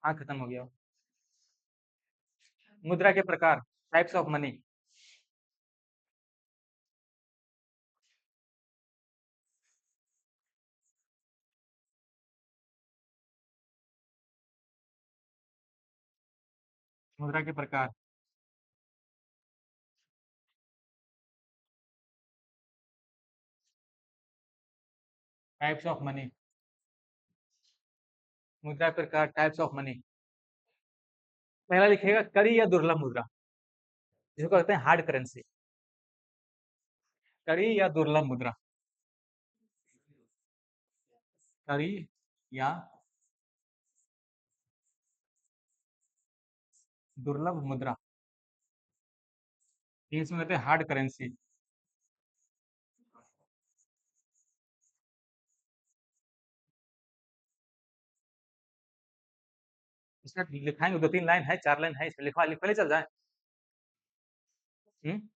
हाँ, खत्म हो गया। मुद्रा के प्रकार, टाइप्स ऑफ मनी, मुद्रा के प्रकार, टाइप्स ऑफ मनी, मुद्रा प्रकार, टाइप्स ऑफ मनी। पहला लिखेगा कड़ी या दुर्लभ मुद्रा, जिसको कहते हैं हार्ड करेंसी। कड़ी या दुर्लभ मुद्रा, कड़ी या दुर्लभ मुद्रा, इसमें कहते हैं हार्ड करेंसी। इसमें लिखाएंगे, 2-3 लाइन है, 4 लाइन है, इसमें लिखवा लिख पहले चल जाए। हम्म।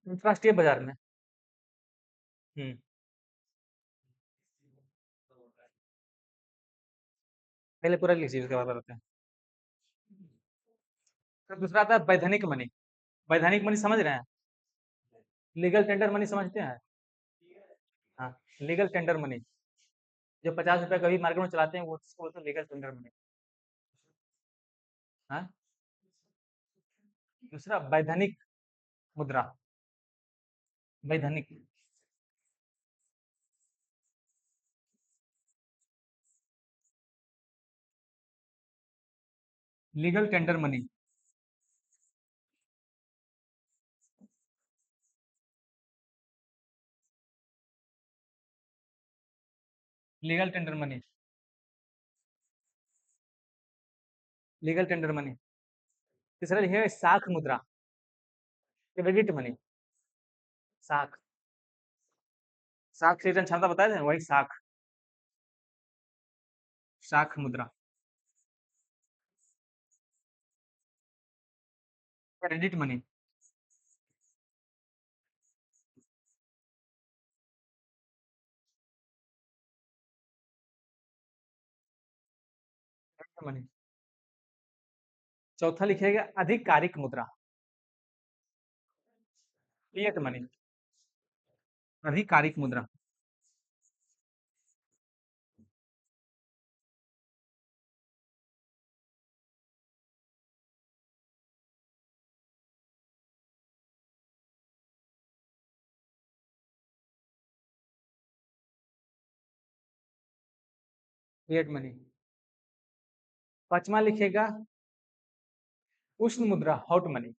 अंतरराष्ट्रीय बाजार में। हम्म। पहले पूरा लिख लीजिए, उसके बाद बताते हैं। फिर दूसरा आता है वैधानिक मनी। वैधानिक मनी समझ रहे हैं? लीगल टेंडर मनी समझते हैं? हाँ, लीगल टेंडर मनी, जो 50 रुपए कभी मार्केट में चलाते हैं, वो उसको बोलते हैं लीगल टेंडर मनी। हाँ। दूसरा वैधानिक मुद्रा, वैधानिक, legal tender money, legal tender money, legal tender money. तीसरा लिखिएगा साख मुद्रा, क्रेडिट मनी, साख। साख से रिटर्न क्षमता बताए थे, वही साख, साख मुद्रा। Credit money, money. चौथा लिखिएगा आधिकारिक मुद्रा, फिएट मनी, आधिकारिक मुद्रा। Fiat money. पांचवा लिखिएगा उष्ण मुद्रा, हॉट मनी,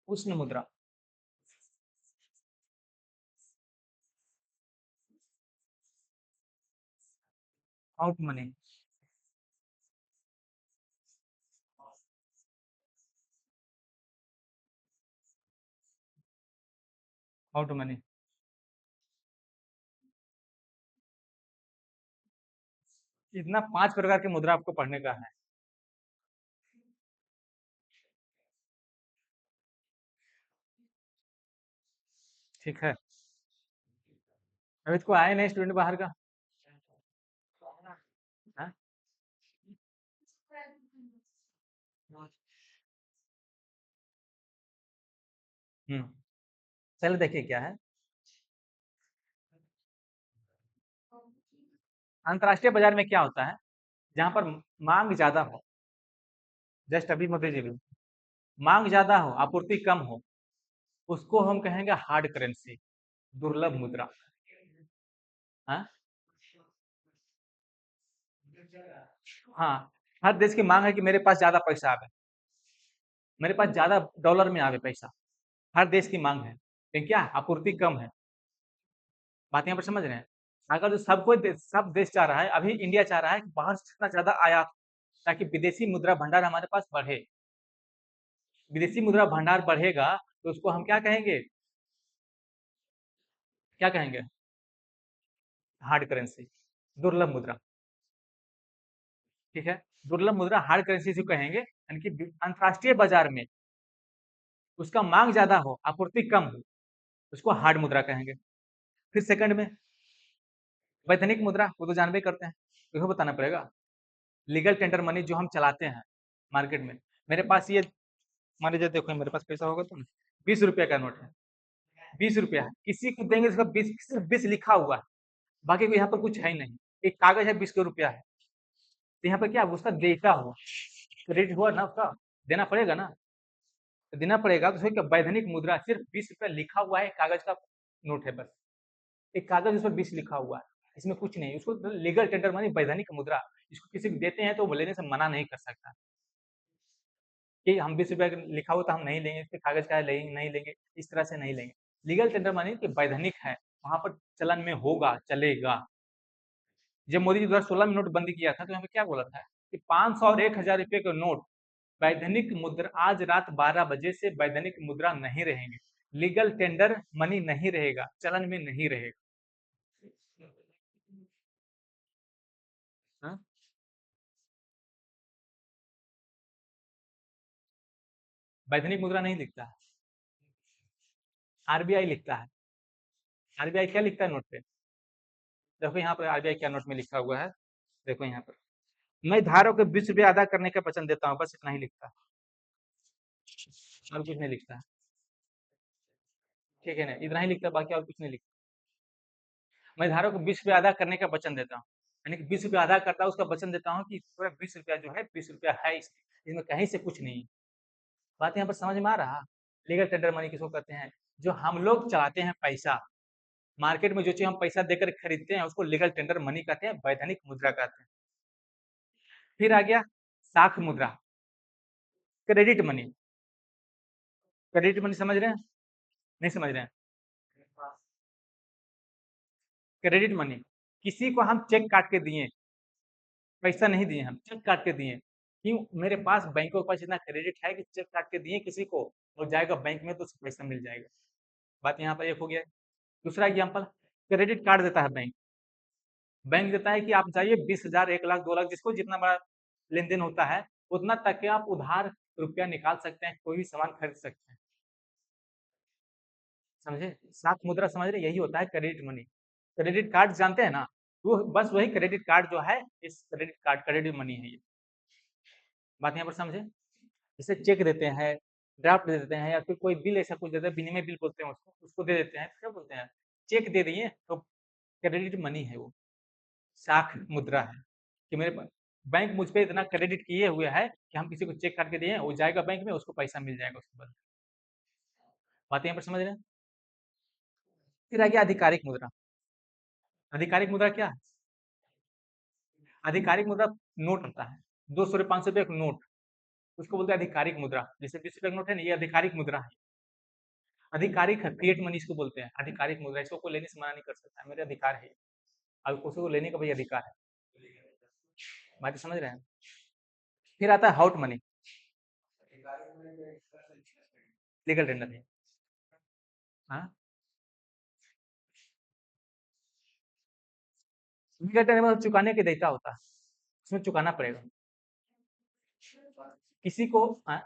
उष्ण मुद्रा, हॉट मनी, हॉट मनी। इतना 5 प्रकार की मुद्रा आपको पढ़ने का है। ठीक है। अभी तो आए नहीं स्टूडेंट बाहर का। हाँ? हम्म। चलो देखिए क्या है। अंतरराष्ट्रीय बाजार में क्या होता है, जहां पर मांग ज्यादा हो, जस्ट अभी मोदी जी भी, मांग ज्यादा हो, आपूर्ति कम हो, उसको हम कहेंगे हार्ड करेंसी, दुर्लभ मुद्रा। हाँ। हाँ, हर देश की मांग है कि मेरे पास ज्यादा पैसा आवे, मेरे पास ज्यादा डॉलर में आवे पैसा, हर देश की मांग है, लेकिन क्या आपूर्ति कम है। बात यहाँ पर समझ रहे हैं? अगर जो सब देश चाह रहा है, अभी इंडिया चाह रहा है कि बाहर से जितना ज्यादा आयात, ताकि विदेशी मुद्रा भंडार हमारे पास बढ़े। विदेशी मुद्रा भंडार बढ़ेगा तो उसको हम क्या कहेंगे, क्या कहेंगे? हार्ड करेंसी, दुर्लभ मुद्रा। ठीक है। दुर्लभ मुद्रा हार्ड करेंसी से कहेंगे, यानी कि अंतरराष्ट्रीय बाजार में उसका मांग ज्यादा हो, आपूर्ति कम हो, उसको हार्ड मुद्रा कहेंगे। फिर सेकंड में वैधानिक मुद्रा, वो तो जानबे करते हैं, तो बताना पड़ेगा। लीगल टेंडर मनी जो हम चलाते हैं मार्केट में, मेरे पास ये, मान लीजिए देखो मेरे पास पैसा होगा तो 20 रुपया का नोट है, 20 रुपया है, किसी को देंगे उसका 20, सिर्फ 20 लिखा हुआ है, बाकी को यहाँ पर कुछ है ही नहीं, एक कागज है 20 रुपया है, तो यहाँ पर क्या उसका देता हो, क्रेडिट हुआ ना, उसका देना पड़ेगा ना। तो देना पड़ेगा। तो उसमें क्या, वैधानिक मुद्रा सिर्फ 20 रुपया लिखा हुआ है, कागज का नोट है बस, एक कागज उस पर 20 लिखा हुआ है, इसमें कुछ नहीं। उसको लीगल टेंडर मनी, वैधानिक मुद्रा, इसको किसी को देते हैं तो वो लेने से मना नहीं कर सकता कि हम 20 रुपया लिखा हो तो हम नहीं लेंगे, इस पे कागज का है नहीं लेंगे, इस तरह से नहीं लेंगे। लीगल टेंडर मनी कि वैधानिक है, वहां पर चलन में होगा, चलेगा। जब मोदी जी 2016 में नोटबंदी किया था तो यहाँ पे क्या बोला था कि 500 और 1000 रुपये के नोट वैधानिक मुद्रा आज रात 12 बजे से वैधानिक मुद्रा नहीं रहेंगे, लीगल टेंडर मनी नहीं रहेगा, चलन में नहीं रहेगा। हाँ? वैधानिक मुद्रा नहीं लिखता है, आरबीआई लिखता है। आरबीआई क्या लिखता है नोट पे? देखो यहाँ पर आरबीआई क्या नोट में लिखा हुआ है, देखो यहाँ पर, मैं धारक को 20 रुपये अदा करने का वचन देता हूँ, बस इतना ही लिखता है, और कुछ नहीं लिखता है। ठीक है ना, इतना ही लिखता है, बाकी और कुछ नहीं लिखता। मैं धारक को 20 रुपये अदा करने का वचन देता हूँ, यानी कि 20 रुपये अदा करता है, उसका वचन देता हूँ कि पूरा 20 रुपया जो है 20 रुपया है, इसमें कहीं से कुछ नहीं। बात यहाँ पर समझ में आ रहा? लीगल टेंडर मनी किसको कहते हैं? जो हम लोग चलाते हैं पैसा, मार्केट में जो चीज हम पैसा देकर खरीदते हैं उसको लीगल टेंडर मनी कहते हैं, वैधानिक मुद्रा कहते हैं। फिर आ गया साख मुद्रा, क्रेडिट मनी। क्रेडिट मनी समझ रहे हैं? नहीं समझ रहे हैं? क्रेडिट मनी, किसी को हम चेक काट के दिए, पैसा नहीं दिए, हम चेक काट के दिए, क्यों? मेरे पास, बैंकों के पास इतना क्रेडिट है कि चेक काट के दिए किसी को, और जाएगा बैंक में तो उसको पैसा मिल जाएगा। बात यहाँ पर एक हो गया। दूसरा एग्जाम्पल, क्रेडिट कार्ड देता है बैंक। बैंक देता है कि आप जाइए 20,000, 1 लाख, 2 लाख, जिसको जितना बड़ा लेन देन होता है उतना तक के आप उधार रुपया निकाल सकते हैं, कोई भी सामान खरीद सकते हैं। समझे? सात मुद्रा समझ रहे, यही होता है क्रेडिट मनी। क्रेडिट कार्ड जानते हैं ना, वो बस वही क्रेडिट कार्ड जो है, इस क्रेडिट कार्ड क्रेडिट मनी है ये। बात यहाँ पर समझे? जैसे चेक देते हैं, ड्राफ्ट दे देते हैं, या फिर कोई बिल ऐसा कुछ देते हैं, विनिमय बिल बोलते हैं उसको दे देते हैं, क्या बोलते हैं, चेक दे दिए तो क्रेडिट मनी है वो, साख मुद्रा है कि मेरे पास, बैंक मुझ पे इतना क्रेडिट किए हुए है कि हम किसी को चेक करके दिए, वो जाएगा बैंक में, उसको पैसा मिल जाएगा उसके बाद। बात यहाँ पर समझ रहे हैं? फिर आ गया आधिकारिक मुद्रा। आधिकारिक मुद्रा क्या है? आधिकारिक मुद्रा नोट होता है, 200 रुपये, 500 रुपये का नोट, उसको बोलते हैं आधिकारिक मुद्रा। जैसे 20 रुपये का नोट है ना, ये आधिकारिक मुद्रा है। आधिकारिक है, फिएट मनी इसको बोलते हैं, आधिकारिक मुद्रा, इसको कोई लेने से मना नहीं कर सकता, मेरे अधिकार है, अब किसी को लेने का भी अधिकार है। बात समझ रहे हैं? फिर आता है हॉट मनी, लीगल टेंडर है। हाँ, लीगल टेंडर मतलब चुकाने के देयता होता है, उसमें चुकाना पड़ेगा किसी को। हाँ,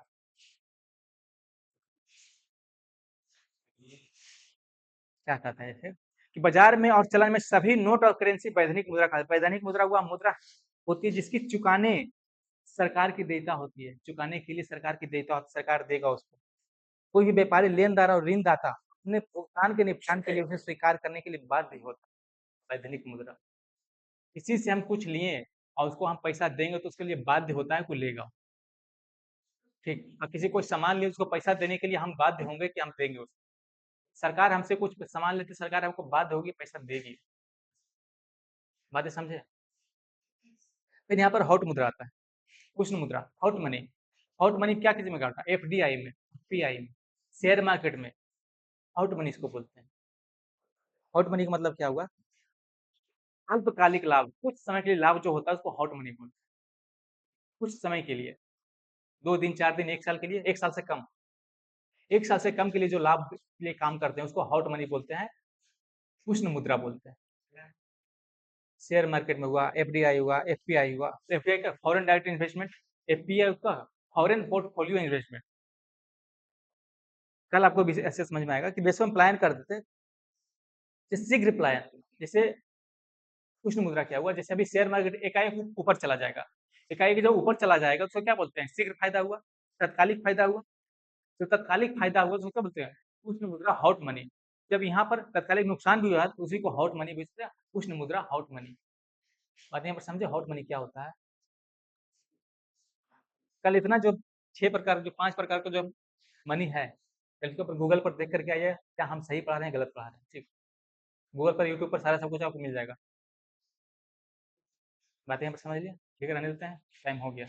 क्या कहता है फिर कि बाजार में और चलन में सभी नोट और करेंसी वैधानिक मुद्रा का, वैधानिक मुद्रा हुआ मुद्रा होती है जिसकी चुकाने सरकार की देयता होती है, चुकाने के लिए सरकार की देयता होती है, सरकार देगा उसको। कोई भी व्यापारी, लेनदार और ऋणदाता अपने भुगतान के निपटान के लिए उसे स्वीकार करने के लिए बाध्य होता है, वैधानिक मुद्रा। किसी से हम कुछ लिए और उसको हम पैसा देंगे तो उसके लिए बाध्य होता है, कोई लेगा। ठीक, और किसी कोई सामान लिए उसको पैसा देने के लिए हम बाध्य होंगे कि हम देंगे उसको। सरकार हमसे कुछ सामान लेती, सरकार हमको बाध्य होगी, पैसा देगी। बातें समझे? फिर यहाँ पर हॉट मुद्रा आता है, कृष्ण मुद्रा, हॉट मनी। हॉट मनी क्या किसी में का होता है? एफडीआई में, पीआई में, शेयर मार्केट में, हॉट मनी इसको बोलते हैं। हॉट मनी का मतलब क्या हुआ? अल्पकालिक लाभ, कुछ समय के लिए लाभ जो होता है उसको हॉट मनी बोलते हैं। कुछ समय के लिए, 2 दिन, 4 दिन, 1 साल के लिए, 1 साल से कम, 1 साल से कम के लिए जो लाभ के लिए काम करते हैं उसको हॉट मनी बोलते हैं, कृष्ण मुद्रा बोलते हैं। शेयर मार्केट में हुआ, एफडीआई हुआ, एफपीआई हुआ। एफडीआई का फॉरेन डायरेक्ट इन्वेस्टमेंट, एफपीआई का फॉरेन पोर्टफोलियो इन्वेस्टमेंट। कल आपको ऐसे समझ में आएगा कि बेसो हम प्लान कर देते, जैसे शीघ्र पलायन, जैसे कृष्ण मुद्रा क्या हुआ, जैसे अभी शेयर मार्केट एकाएक ऊपर चला जाएगा, एकाएक जब ऊपर चला जाएगा तो क्या बोलते हैं? शीघ्र फायदा हुआ, तत्कालिक फायदा हुआ। तो तत्कालिक फायदा हुआ तो क्या बोलते हैं? कृष्ण मुद्रा हॉट मनी। जब यहाँ पर तत्कालिक नुकसान भी हुआ तो उसी को हॉट मनी बेचते हैं, कृष्ण मुद्रा हॉट मनी। बात यहाँ पर समझे हॉट मनी क्या होता है? कल इतना जो 6 प्रकार, जो 5 प्रकार का जो मनी है। फिर उसके ऊपर गूगल पर देख करके आइए, क्या हम सही पढ़ा रहे हैं, गलत पढ़ा रहे हैं, ठीक। गूगल पर, यूट्यूब पर सारा सब कुछ आपको मिल जाएगा। बात यहाँ पर समझ लिया? ठीक है, रहने देते हैं, टाइम हो गया।